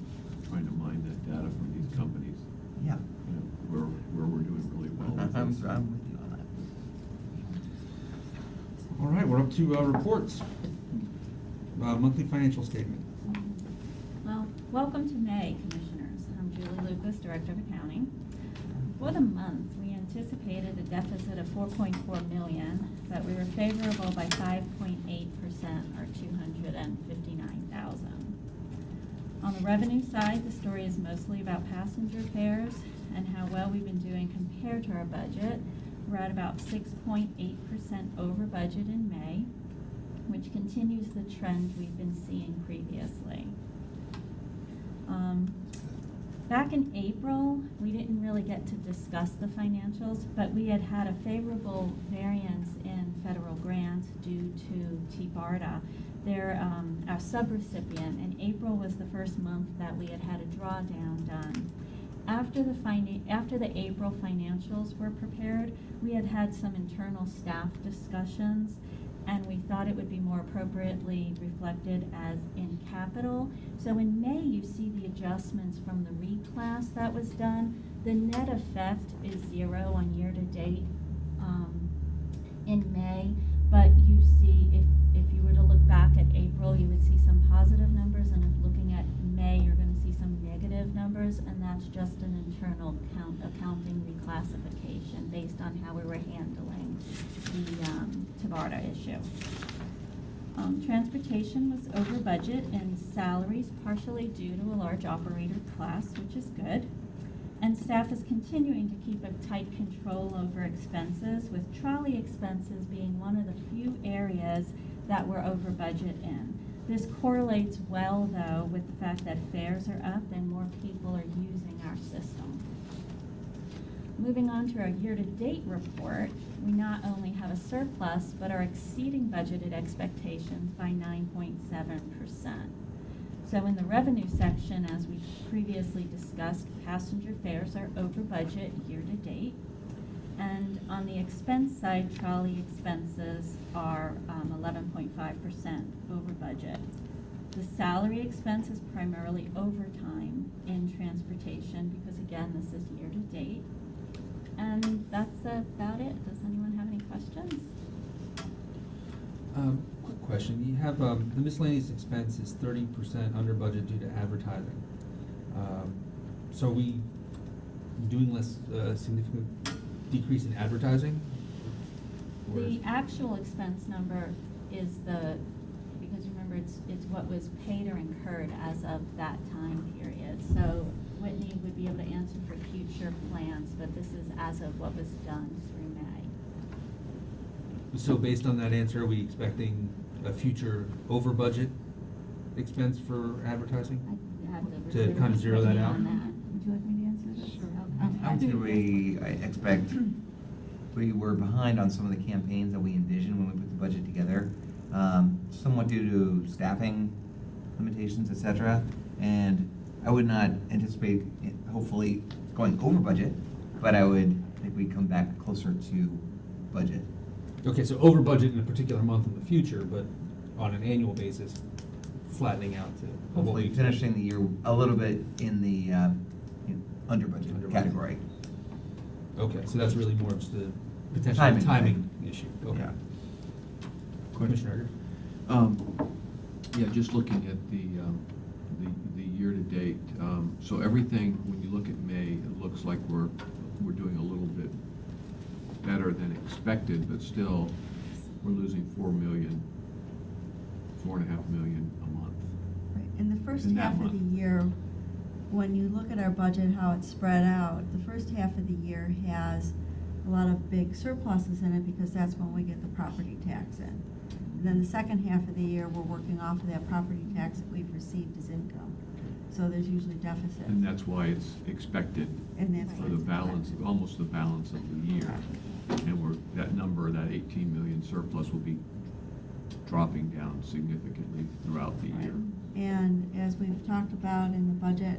trying to mine that data from these companies. Yeah. Where we're doing really well with I'm this. with you on that. All right, we're up to reports. Monthly financial statement. Well, welcome to May, Commissioners. I'm Julie Lucas, Director of Accounting. For the month, we anticipated a deficit of $4.4 million, but we were favorable by 5.8%, or $259,000. On the revenue side, the story is mostly about passenger fares and how well we've been doing compared to our budget. We're at about 6.8% over budget in May, which continues the trend we've been seeing previously. Back in April, we didn't really get to discuss the financials, but we had a favorable variance in federal grants due to TBARDA. They're our subrecipient, and April was the first month that we had a drawdown done. After the April financials were prepared, we had some internal staff discussions, and we thought it would be more appropriately reflected as in capital. So in May, you see the adjustments from the reclass that was done. The net effect is 0 on year-to-date in May, but you see if you were to look back at April, you would see some positive numbers, and if looking at May, you're going to see some negative numbers, and that's just an internal accounting reclassification based on how we were handling the TBARDA issue. Transportation was over budget, and salaries partially due to a large operator class, which is good. And staff is continuing to keep a tight control over expenses, with trolley expenses being one of the few areas that we're over budget in. This correlates well, though, with the fact that fares are up and more people are using our system. Moving on to our year-to-date report, we not only have a surplus, but are exceeding budgeted expectations by 9.7%. So in the revenue section, as we previously discussed, passenger fares are over budget year-to-date. And on the expense side, trolley expenses are 11.5% over budget. The salary expense is primarily overtime in transportation because, again, this is year-to-date. And that's about it. Does anyone have any questions? Quick question. You have the miscellaneous expense is 30% under budget due to advertising. So are we doing less significant decrease in advertising? Or The actual expense number is because remember, it's what was paid or incurred as of that time period. So Whitney would be able to answer for future plans, but this is as of what was done through May. So based on that answer, are we expecting a future over budget expense for advertising? I have To kind of zero that Whitney out? on that. Would you like me to answer this? Sure. How do I expect, we were behind on some of the campaigns that we envisioned when we put the budget together, somewhat due to staffing limitations, et cetera. And I would not anticipate, hopefully, going over budget, but I would think we'd come back closer to budget. Okay, so over budget in a particular month in the future, but on an annual basis, flattening out to. Hopefully finishing the year a little bit in the under budget Under budget. category. Okay, so that's really more just the potential Timing, timing issue. Okay. Yeah. Commissioner Yeah, just looking at the year-to-date, so everything, when you look at May, it looks like we're doing a little bit better than expected, but still, we're losing $4.5 million a month. Right. In the first In that half of month. the year, when you look at our budget, how it's spread out, the first half of the year has a lot of big surpluses in it because that's when we get the property tax in. And then the second half of the year, we're working off of that property tax that we've received as income. So there's usually deficits. And that's why it's expected And that's for why the it's balance, expected. almost the balance of the year. And that number, that 18 million surplus will be dropping down significantly throughout the year. And as we've talked about in the budget,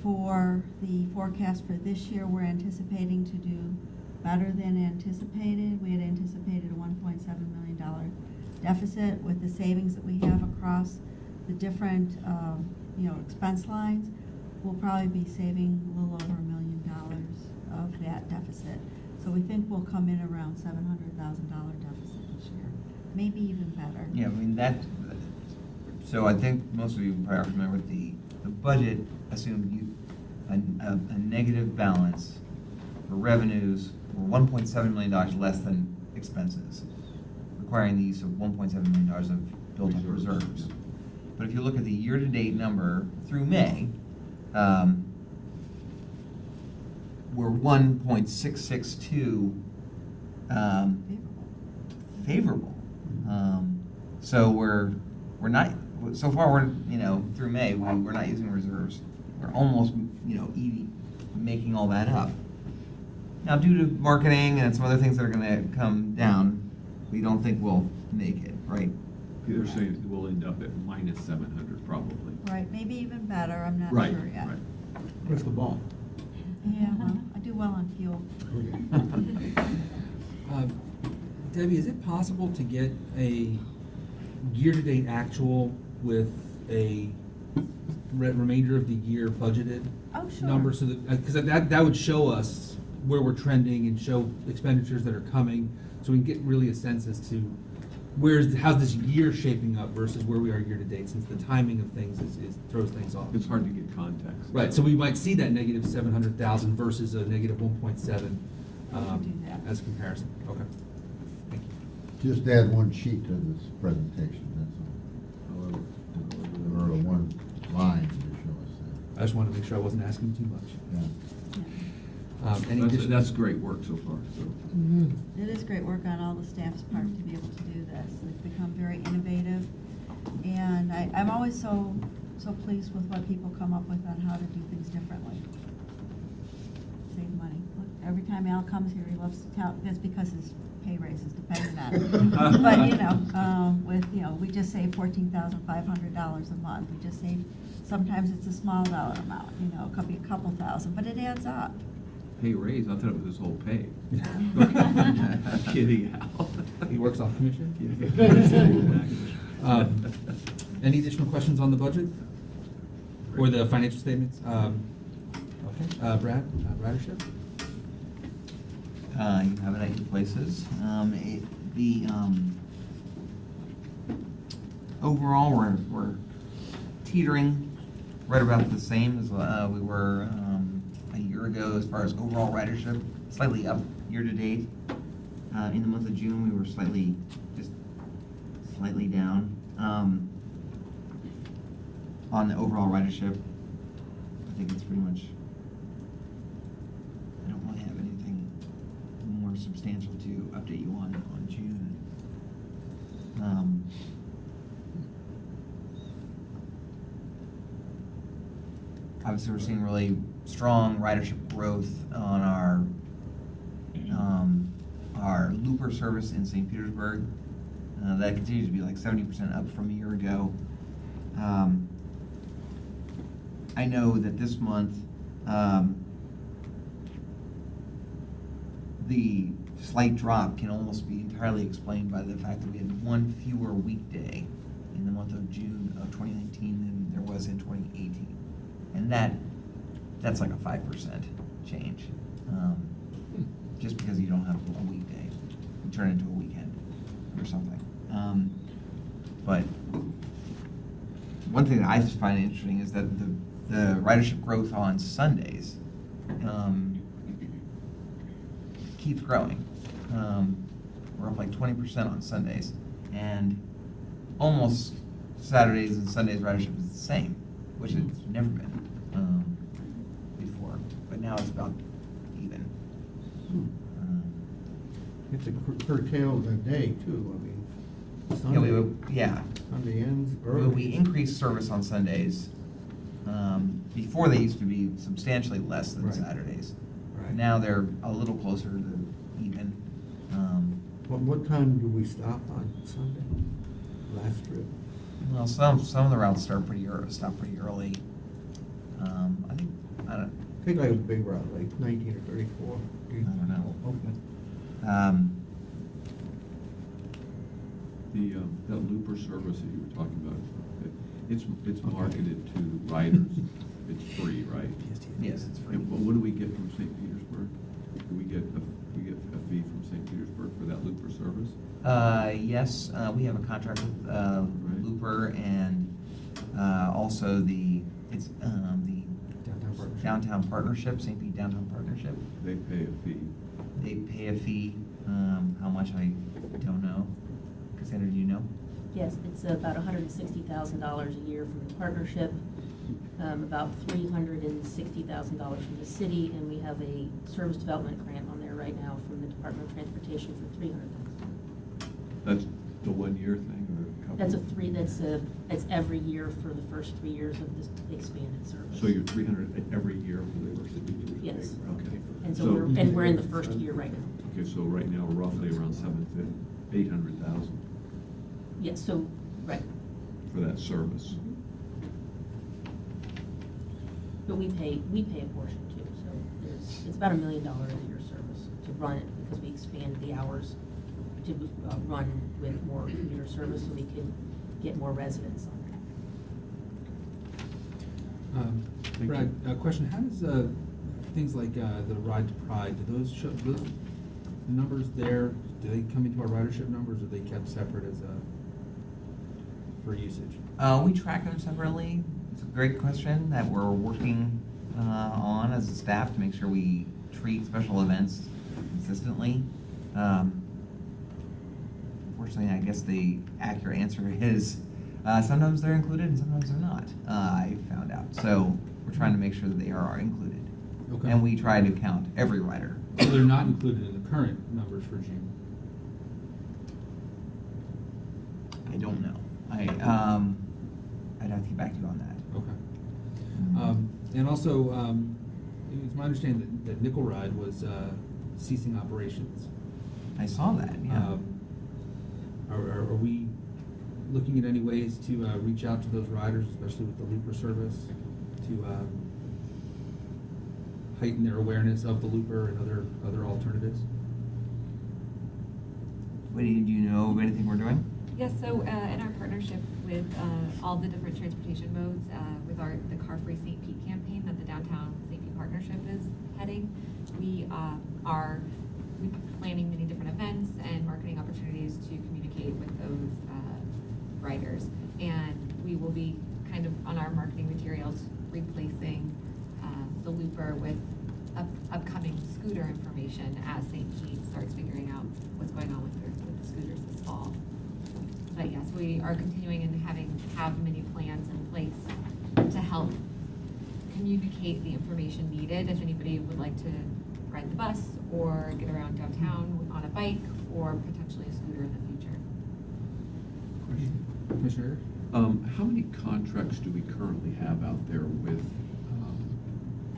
for the forecast for this year, we're anticipating to do better than anticipated. We had anticipated a $1.7 million deficit. With the savings that we have across the different, expense lines. We'll probably be saving a little over $1 million of that deficit. So we think we'll come in around $700,000 deficit this year, maybe even better. Yeah, I mean, so I think most of you probably are familiar with the budget assumed a negative balance for revenues were $1.7 million less than expenses, requiring the use of $1.7 million of built-up reserves. But if you look at the year-to-date number through May, we're 1.662 favorable. So we're not, so far we're, through May, we're not using reserves. We're almost, making all that up. Now, due to marketing and some other things that are gonna come down, we don't think we'll make it, right? They're saying we'll end up at minus 700 probably. Right, maybe even better, I'm not Right, sure yet. right. Crystal ball. Yeah, well, I do well on fuel. Debbie, is it possible to get a year-to-date actual with a remainder of the year budgeted Oh, sure. number? So that, because that would show us where we're trending and show expenditures that are coming, so we can get really a sense as to how's this year shaping up versus where we are year-to-date, since the timing of things throws things off. It's hard to get context. Right, so we might see that negative 700,000 versus a negative 1.7 We can do that. as comparison. Okay. Thank you. Just add one sheet to this presentation, that's all. Or one line to show us I just wanted to make sure I wasn't asking too much. that. Yeah. Any additional? That's great work so far, so. It is great work on all the staff's part to be able to do this. They've become very innovative, and I'm always so pleased with what people come up with on how to do things differently. Save money. Look, every time Al comes here, he loves to tell, that's because his pay raise is dependent on it. But, we just save $14,500 a month. We just save, sometimes it's a small dollar amount, it could be a couple thousand, but it adds up. Pay raise, I thought it was his whole pay. Kidding, Al. He works off commission? Yeah. Any additional questions on the budget? Or the financial statements? Okay, Brad, ridership? You have it at your places. Overall, we're teetering right about the same as we were a year ago as far as overall ridership, slightly up year to date. In the month of June, we were slightly down. On the overall ridership, I think it's pretty much, I don't really have anything more substantial to update you on June. Obviously, we're seeing really strong ridership growth on our Looper service in St. Petersburg. That continues to be like 70% up from a year ago. I know that this month, the slight drop can almost be entirely explained by the fact that we had one fewer weekday in the month of June of 2019 than there was in 2018. And that's like a 5% change. Just because you don't have a weekday, you turn it into a weekend or something. But one thing that I just find interesting is that the ridership growth on Sundays keeps growing. We're up like 20% on Sundays, and almost Saturdays and Sundays ridership is the same, which it's never been before. But now it's about even. You have to curtail the day too, I mean. Yeah, Sunday ends Well, early. we increase service on Sundays Before, they used to be substantially less than Right. Saturdays. Right. Now they're a little closer to even. What time do we stop on Sunday? Last trip? Well, some of the routes start stop pretty early. I don't Take like a big route, like 19 or 34. don't know. Okay. That looper service that you were talking about, it's marketed to riders. It's free, right? Yes, it's free. And what do we get from St. Petersburg? Do we get a fee from St. Petersburg for that looper service? Yes, we have a contract with Looper and also the Downtown Partnership, St. Pete Downtown Partnership. They pay a fee. They pay a fee. How much, I don't know. Cassandra, do you know? Yes, it's about $160,000 a year from the partnership, about $360,000 from the city, and we have a service development grant on there right now from the Department of Transportation for $300,000. That's the 1 year thing or a couple? That's every year for the first 3 years of this expanded service. So you're 300 every year for the St. Petersburg? Yes. Okay. And so we're in the first year right now. Okay, so right now, we're roughly around 800,000 Yes, so, right. for that service. But we pay a portion too, so it's about $1 million a year service to run it, because we expand the hours to run with more commuter service, so we can get more residents on Thank Brad, you. a question, how does, things like, the Ride to Pride, do those show, those numbers there, do they come into our ridership numbers, or are they kept separate as for usage? We track them separately. It's a great question that we're working on as a staff to make sure we treat special events consistently. Unfortunately, I guess the accurate answer is sometimes they're included and sometimes they're not, I found out. So we're trying to make sure that they are included. Okay. And we try to count every rider. So they're not included in the current numbers for June? I don't know. I'd have to get back to you on that. Okay. And also, it was my understanding that Nickel Ride was ceasing operations. I saw that, yeah. Are we looking at any ways to reach out to those riders, especially with the Looper service, to heighten their awareness of the Looper and other alternatives? Do you know of anything we're doing? Yes, so in our partnership with all the different transportation modes, with the Car Free St. Pete campaign that the Downtown St. Pete Partnership is heading, we are planning many different events and marketing opportunities to communicate with those riders. And we will be kind of on our marketing materials replacing the Looper with upcoming scooter information as St. Pete starts figuring out what's going on with the scooters this fall. But yes, we are continuing and have many plans in place to help communicate the information needed if anybody would like to ride the bus or get around downtown on a bike or potentially a scooter in the future. Commissioner? How many contracts do we currently have out there with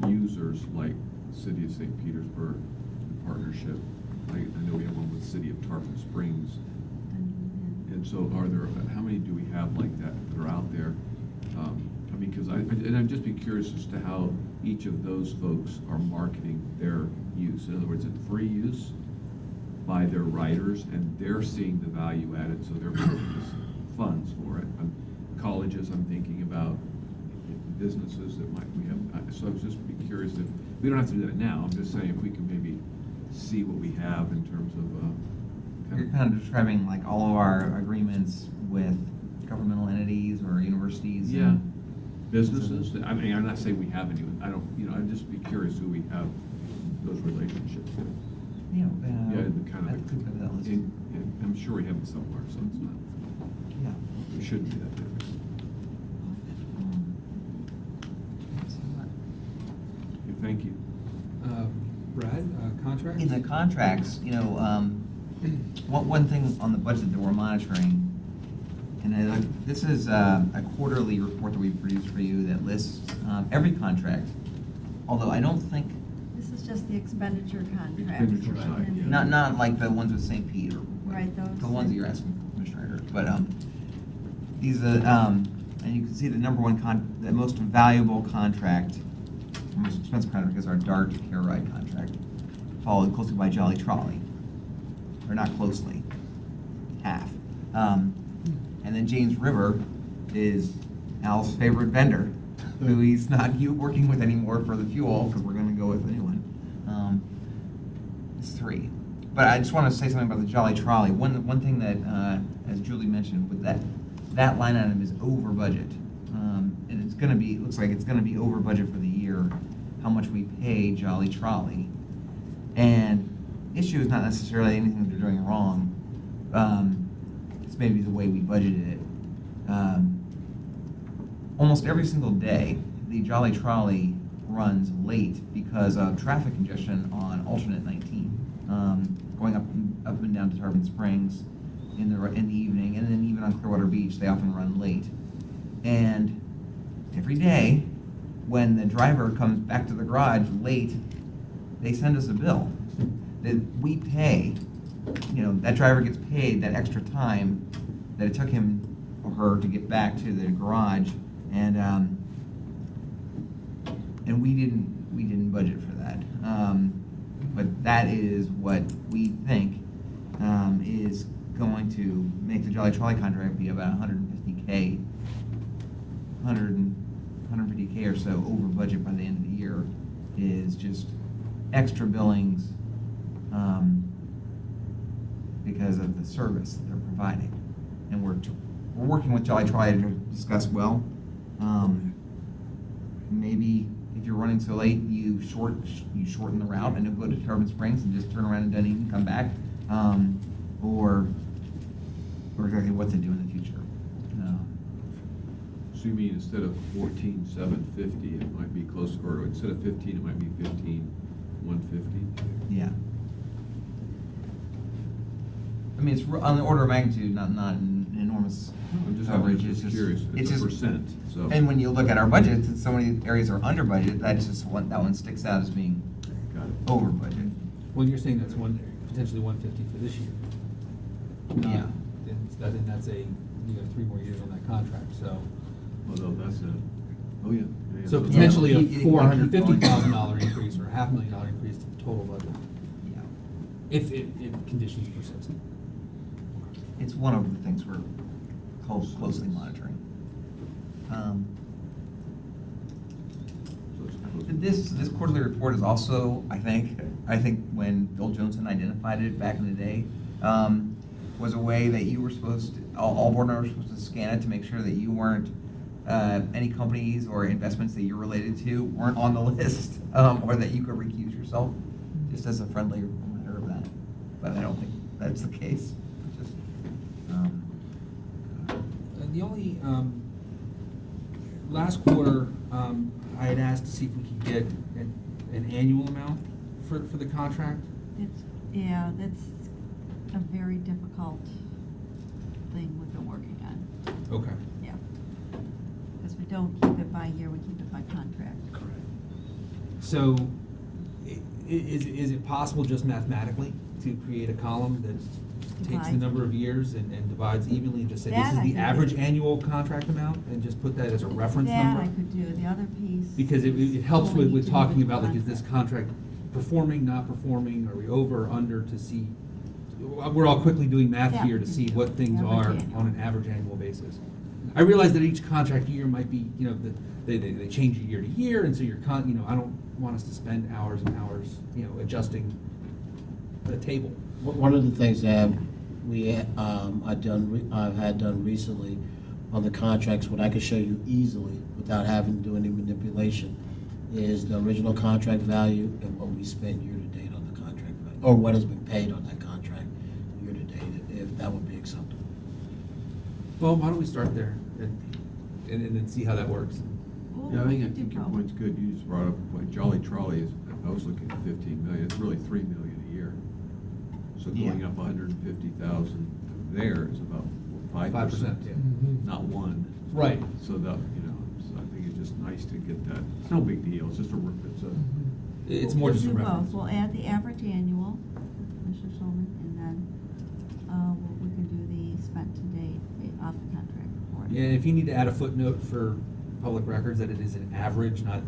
users like the City of St. Petersburg, the partnership? I know we have one with the City of Tarpon Springs. And so how many do we have like that are out there? I mean, because I'd just be curious as to how each of those folks are marketing their use. In other words, it's free use by their riders, and they're seeing the value added, so they're putting funds for it. Colleges, I'm thinking about businesses that we have. So I was just be curious if, we don't have to do that now, I'm just saying if we can maybe see what we have in terms of You're kind of describing like all of our agreements with governmental entities or universities. Yeah, businesses. I mean, I'm not saying we have any. I'd just be curious who we have those relationships with. Yeah, The kind that's good for that list. I'm sure we have it somewhere, so it's not. Yeah. It shouldn't be that difficult. Okay, thank you. Brad, contracts? In the contracts, one thing on the budget that we're monitoring And this is a quarterly report that we produced for you that lists every contract, although I don't think, This is just the expenditure contract. Expenditure side, yeah. not like the ones with St. Pete or Right, those. the ones that you're asking for, Commissioner Eger. But these and you can see the number one the most valuable contract, the most expensive contract is our DART Care Ride contract, followed closely by Jolly Trolley, or not closely, half. And then James River is Al's favorite vendor, who he's not working with anymore for the fuel, because we're going to go with a new one. It's 3. But I just want to say something about the Jolly Trolley. One thing that, as Julie mentioned, with that line item is over budget. And it's going to be, looks like it's going to be over budget for the year, how much we pay Jolly Trolley. And issue is not necessarily anything that they're doing wrong. It's maybe the way we budgeted it. Almost every single day, the Jolly Trolley runs late because of traffic congestion on alternate 19, going up and down to Tarpon Springs in the evening, and then even on Clearwater Beach, they often run late. And every day, when the driver comes back to the garage late, they send us a bill that we pay. That driver gets paid that extra time that it took him or her to get back to the garage, and we didn't budget for that. But that is what we think is going to make the Jolly Trolley contract be about $150K or so over budget by the end of the year, is just extra billings because of the service that they're providing. And we're working with Jolly Trolley to discuss, maybe if you're running so late, you shorten the route and you'll go to Tarpon Springs and just turn around in Dunedin and come back, or exactly what to do in the future. So you mean instead of 14,750, it might be closer, or instead of 15, it might be 15,150? Yeah. I mean, it's on the order of magnitude, not an enormous I'm just coverage. curious. It's a just percent, so. And when you look at our budgets, and so many areas are under budget, that one sticks out as being Got it. over budget. Well, you're saying that's potentially 150 for this year. Yeah. Then that's you have 3 more years on that contract, so. Although that's oh yeah. So Yeah. potentially a Yeah, you wanna keep going. $450,000 increase or a $500,000 increase to the total budget, Yeah. if conditions persist. It's one of the things we're closely monitoring. So it's close. This quarterly report is also, I think when Bill Johnson identified it back in the day, was a way that you were supposed to, all board members were supposed to scan it to make sure that you weren't, any companies or investments that you're related to weren't on the list, or that you could recuse yourself, just as a friendly reminder of that. But I don't think that's the case. Just, The only, last quarter, I had asked to see if we could get an annual amount for the contract. That's a very difficult thing we've been working on. Okay. Yeah. Because we don't keep it by year, we keep it by contract. Correct. So, is it possible just mathematically to create a column that takes the Divide. number of years and divides evenly and just say this That is I the could average do. annual contract amount and just put that as a reference number? That I could do, the other piece. Because it helps Only with each talking individual about, like, is this contract performing, not performing, are we over or under, to see, we're all quickly doing math Yeah. here to see what things are Average annual. on an average annual basis. I realize that each contract year might be, they change year to year, and so I don't want us to spend hours and hours, adjusting the table. One of the things that I've had done recently on the contracts, what I could show you easily without having to do any manipulation, is the original contract value and what we spent year to date on the contract value, or what has been paid on that contract year to date, if that would be acceptable. Well, why don't we start there and then see how that works? Well, Yeah, I we think could do your both. point's good. You just brought up a point. Jolly Trolley is, I was looking at 15 million. It's really 3 million a year. So Yeah. going up 150,000 there is about 5%. 5%, yeah. Not 1. Right. So that, so I think it's just nice to get that. It's no big deal. It's just It's more just a We'll do both. reference. We'll add the average annual, Mr. Schulman, and then we can do the spent to date off the contract report. Yeah, and if you need to add a footnote for public records that it is an average, not,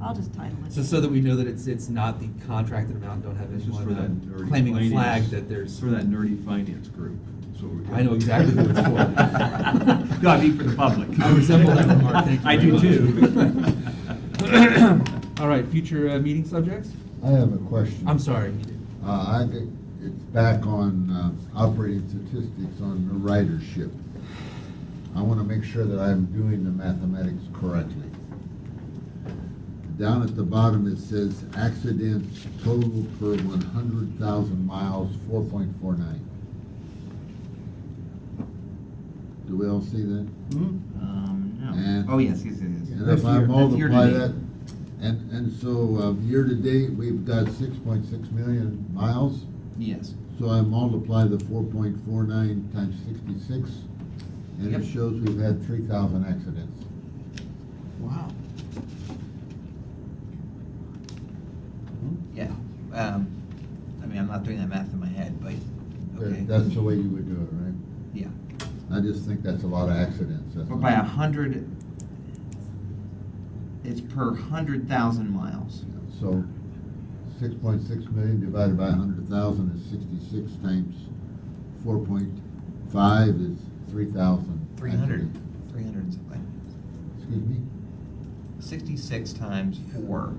I'll just title it. So that we know that it's not the contracted amount, don't have It's just for anyone that nerdy claiming a finance- flag that there's. it's for that nerdy finance group. So I know exactly who it's for. No, I mean for the public. I resemble that remark, thank you. I very do much. too. All right, future meeting subjects? I have a question. I'm sorry. It's back on operating statistics on the ridership. I want to make sure that I'm doing the mathematics correctly. Down at the bottom, it says accidents total per 100,000 miles, 4.49. Do we all see that? No. And- Oh, yes. And if I That's multiply year-to-date. that, and so year-to-date, we've got 6.6 million miles. Yes. So I multiply the 4.49 times 66, and Yep. it shows we've had 3,000 accidents. Wow. Yeah. I'm not doing that math in my head, but, okay. That's the way you would do it, right? Yeah. I just think that's a lot of accidents. That's But all. by 100, it's per 100,000 miles. So 6.6 million divided by 100,000 is 66 times 4.5 is 3,000. 300. 300 and something. Excuse me? 66 times 4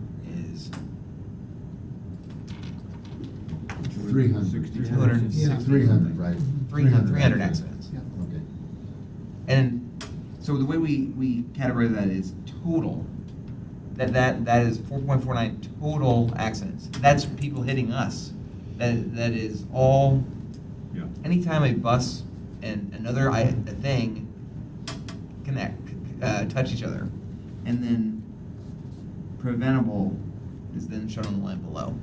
is 300. 260. 300, right? 300 accidents. Okay. And so the way we categorize that is total. That is 4.49 total accidents. That's people hitting us. That is all. Yeah. Anytime a bus and another a thing touch each other, and then preventable is then shown on the line below.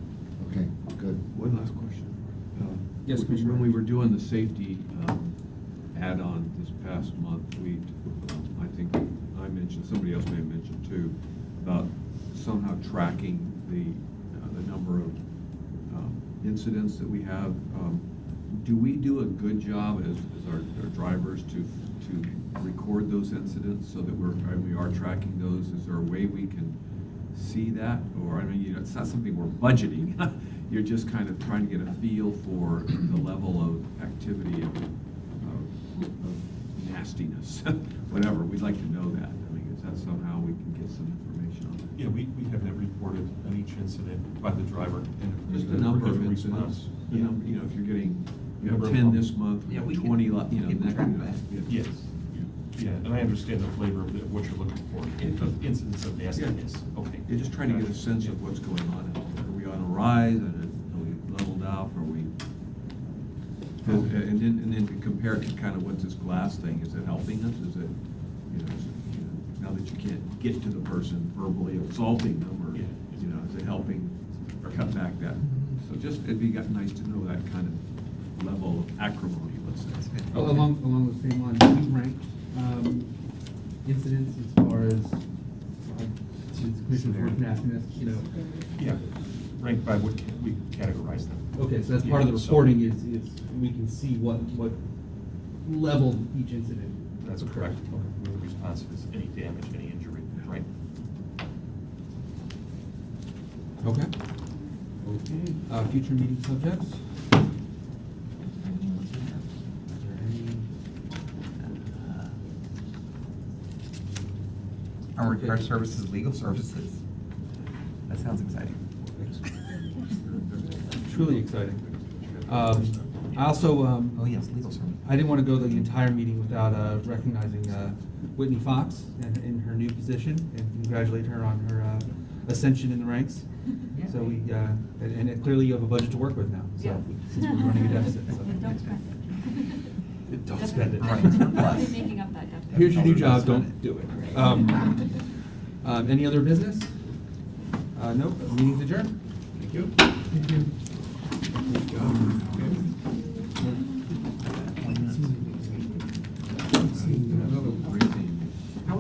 Okay, good. One last question. Yes, when- Commissioner. When we were doing the safety add-on this past month, I think I mentioned, somebody else may have mentioned too, about somehow tracking the number of incidents that we have. Do we do a good job as our drivers to record those incidents so that we are tracking those? Is there a way we can see that? Or, it's not something we're budgeting. You're just kind of trying to get a feel for the level of activity of nastiness, whatever. We'd like to know that. Is that somehow we can get some information on that? Yeah, we have that reported on each incident by the driver. And if Just the there's a number of different incidents. response. The number, if you're getting, Number of 10 them. this month, Yeah, we 20, can- that we can track kind of- that. yeah. Yes, yeah, and I understand the flavor of what you're looking for, of incidents of nastiness. Okay. You're just trying to get a sense of what's going on out there. Are we on a rise? Are we leveled out? Are we? And then to compare it to kind of what's this glass thing, is it helping us? Is it, now that you can't get to the person verbally assaulting them, or, Yeah. Is it helping or cut back that? So just, it'd be nice to know that kind of level of acrimony, let's say. Along the same lines, do you rank incidents as far as, since Commissioner's work nastiness, Yeah, ranked by what we categorize them. Okay, so that's part of the Yeah, so- reporting is we can see what level each incident. That's correct. We're responsive as any damage, any injury, right? Okay. Okay, future meeting subjects? Is there any? Armored car Okay. services, legal services. That sounds exciting. Truly exciting. I also, Oh, yes, legal services. I didn't want to go the entire meeting without recognizing Whitney Fox in her new position and congratulate her on her ascension in the ranks. Yeah. So we, and clearly you have a budget to work with now, so, Yes. since we're running a deficit. so. Don't spend it. Don't spend it. Right. I'll be making up that deficit. Here's your new job, don't do it. Any other business? Nope, meeting's adjourned. Thank you. Thank you.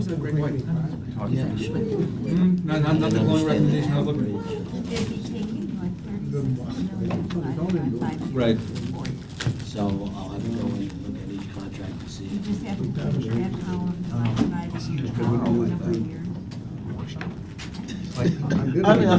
was a great white. Yeah. Not the glowing recommendation I was looking for. They'd be taking like 36 million divided by 5 Right. So I'll have to go in and look at each contract to see. You just have to take that column divided by the column number of years. I mean,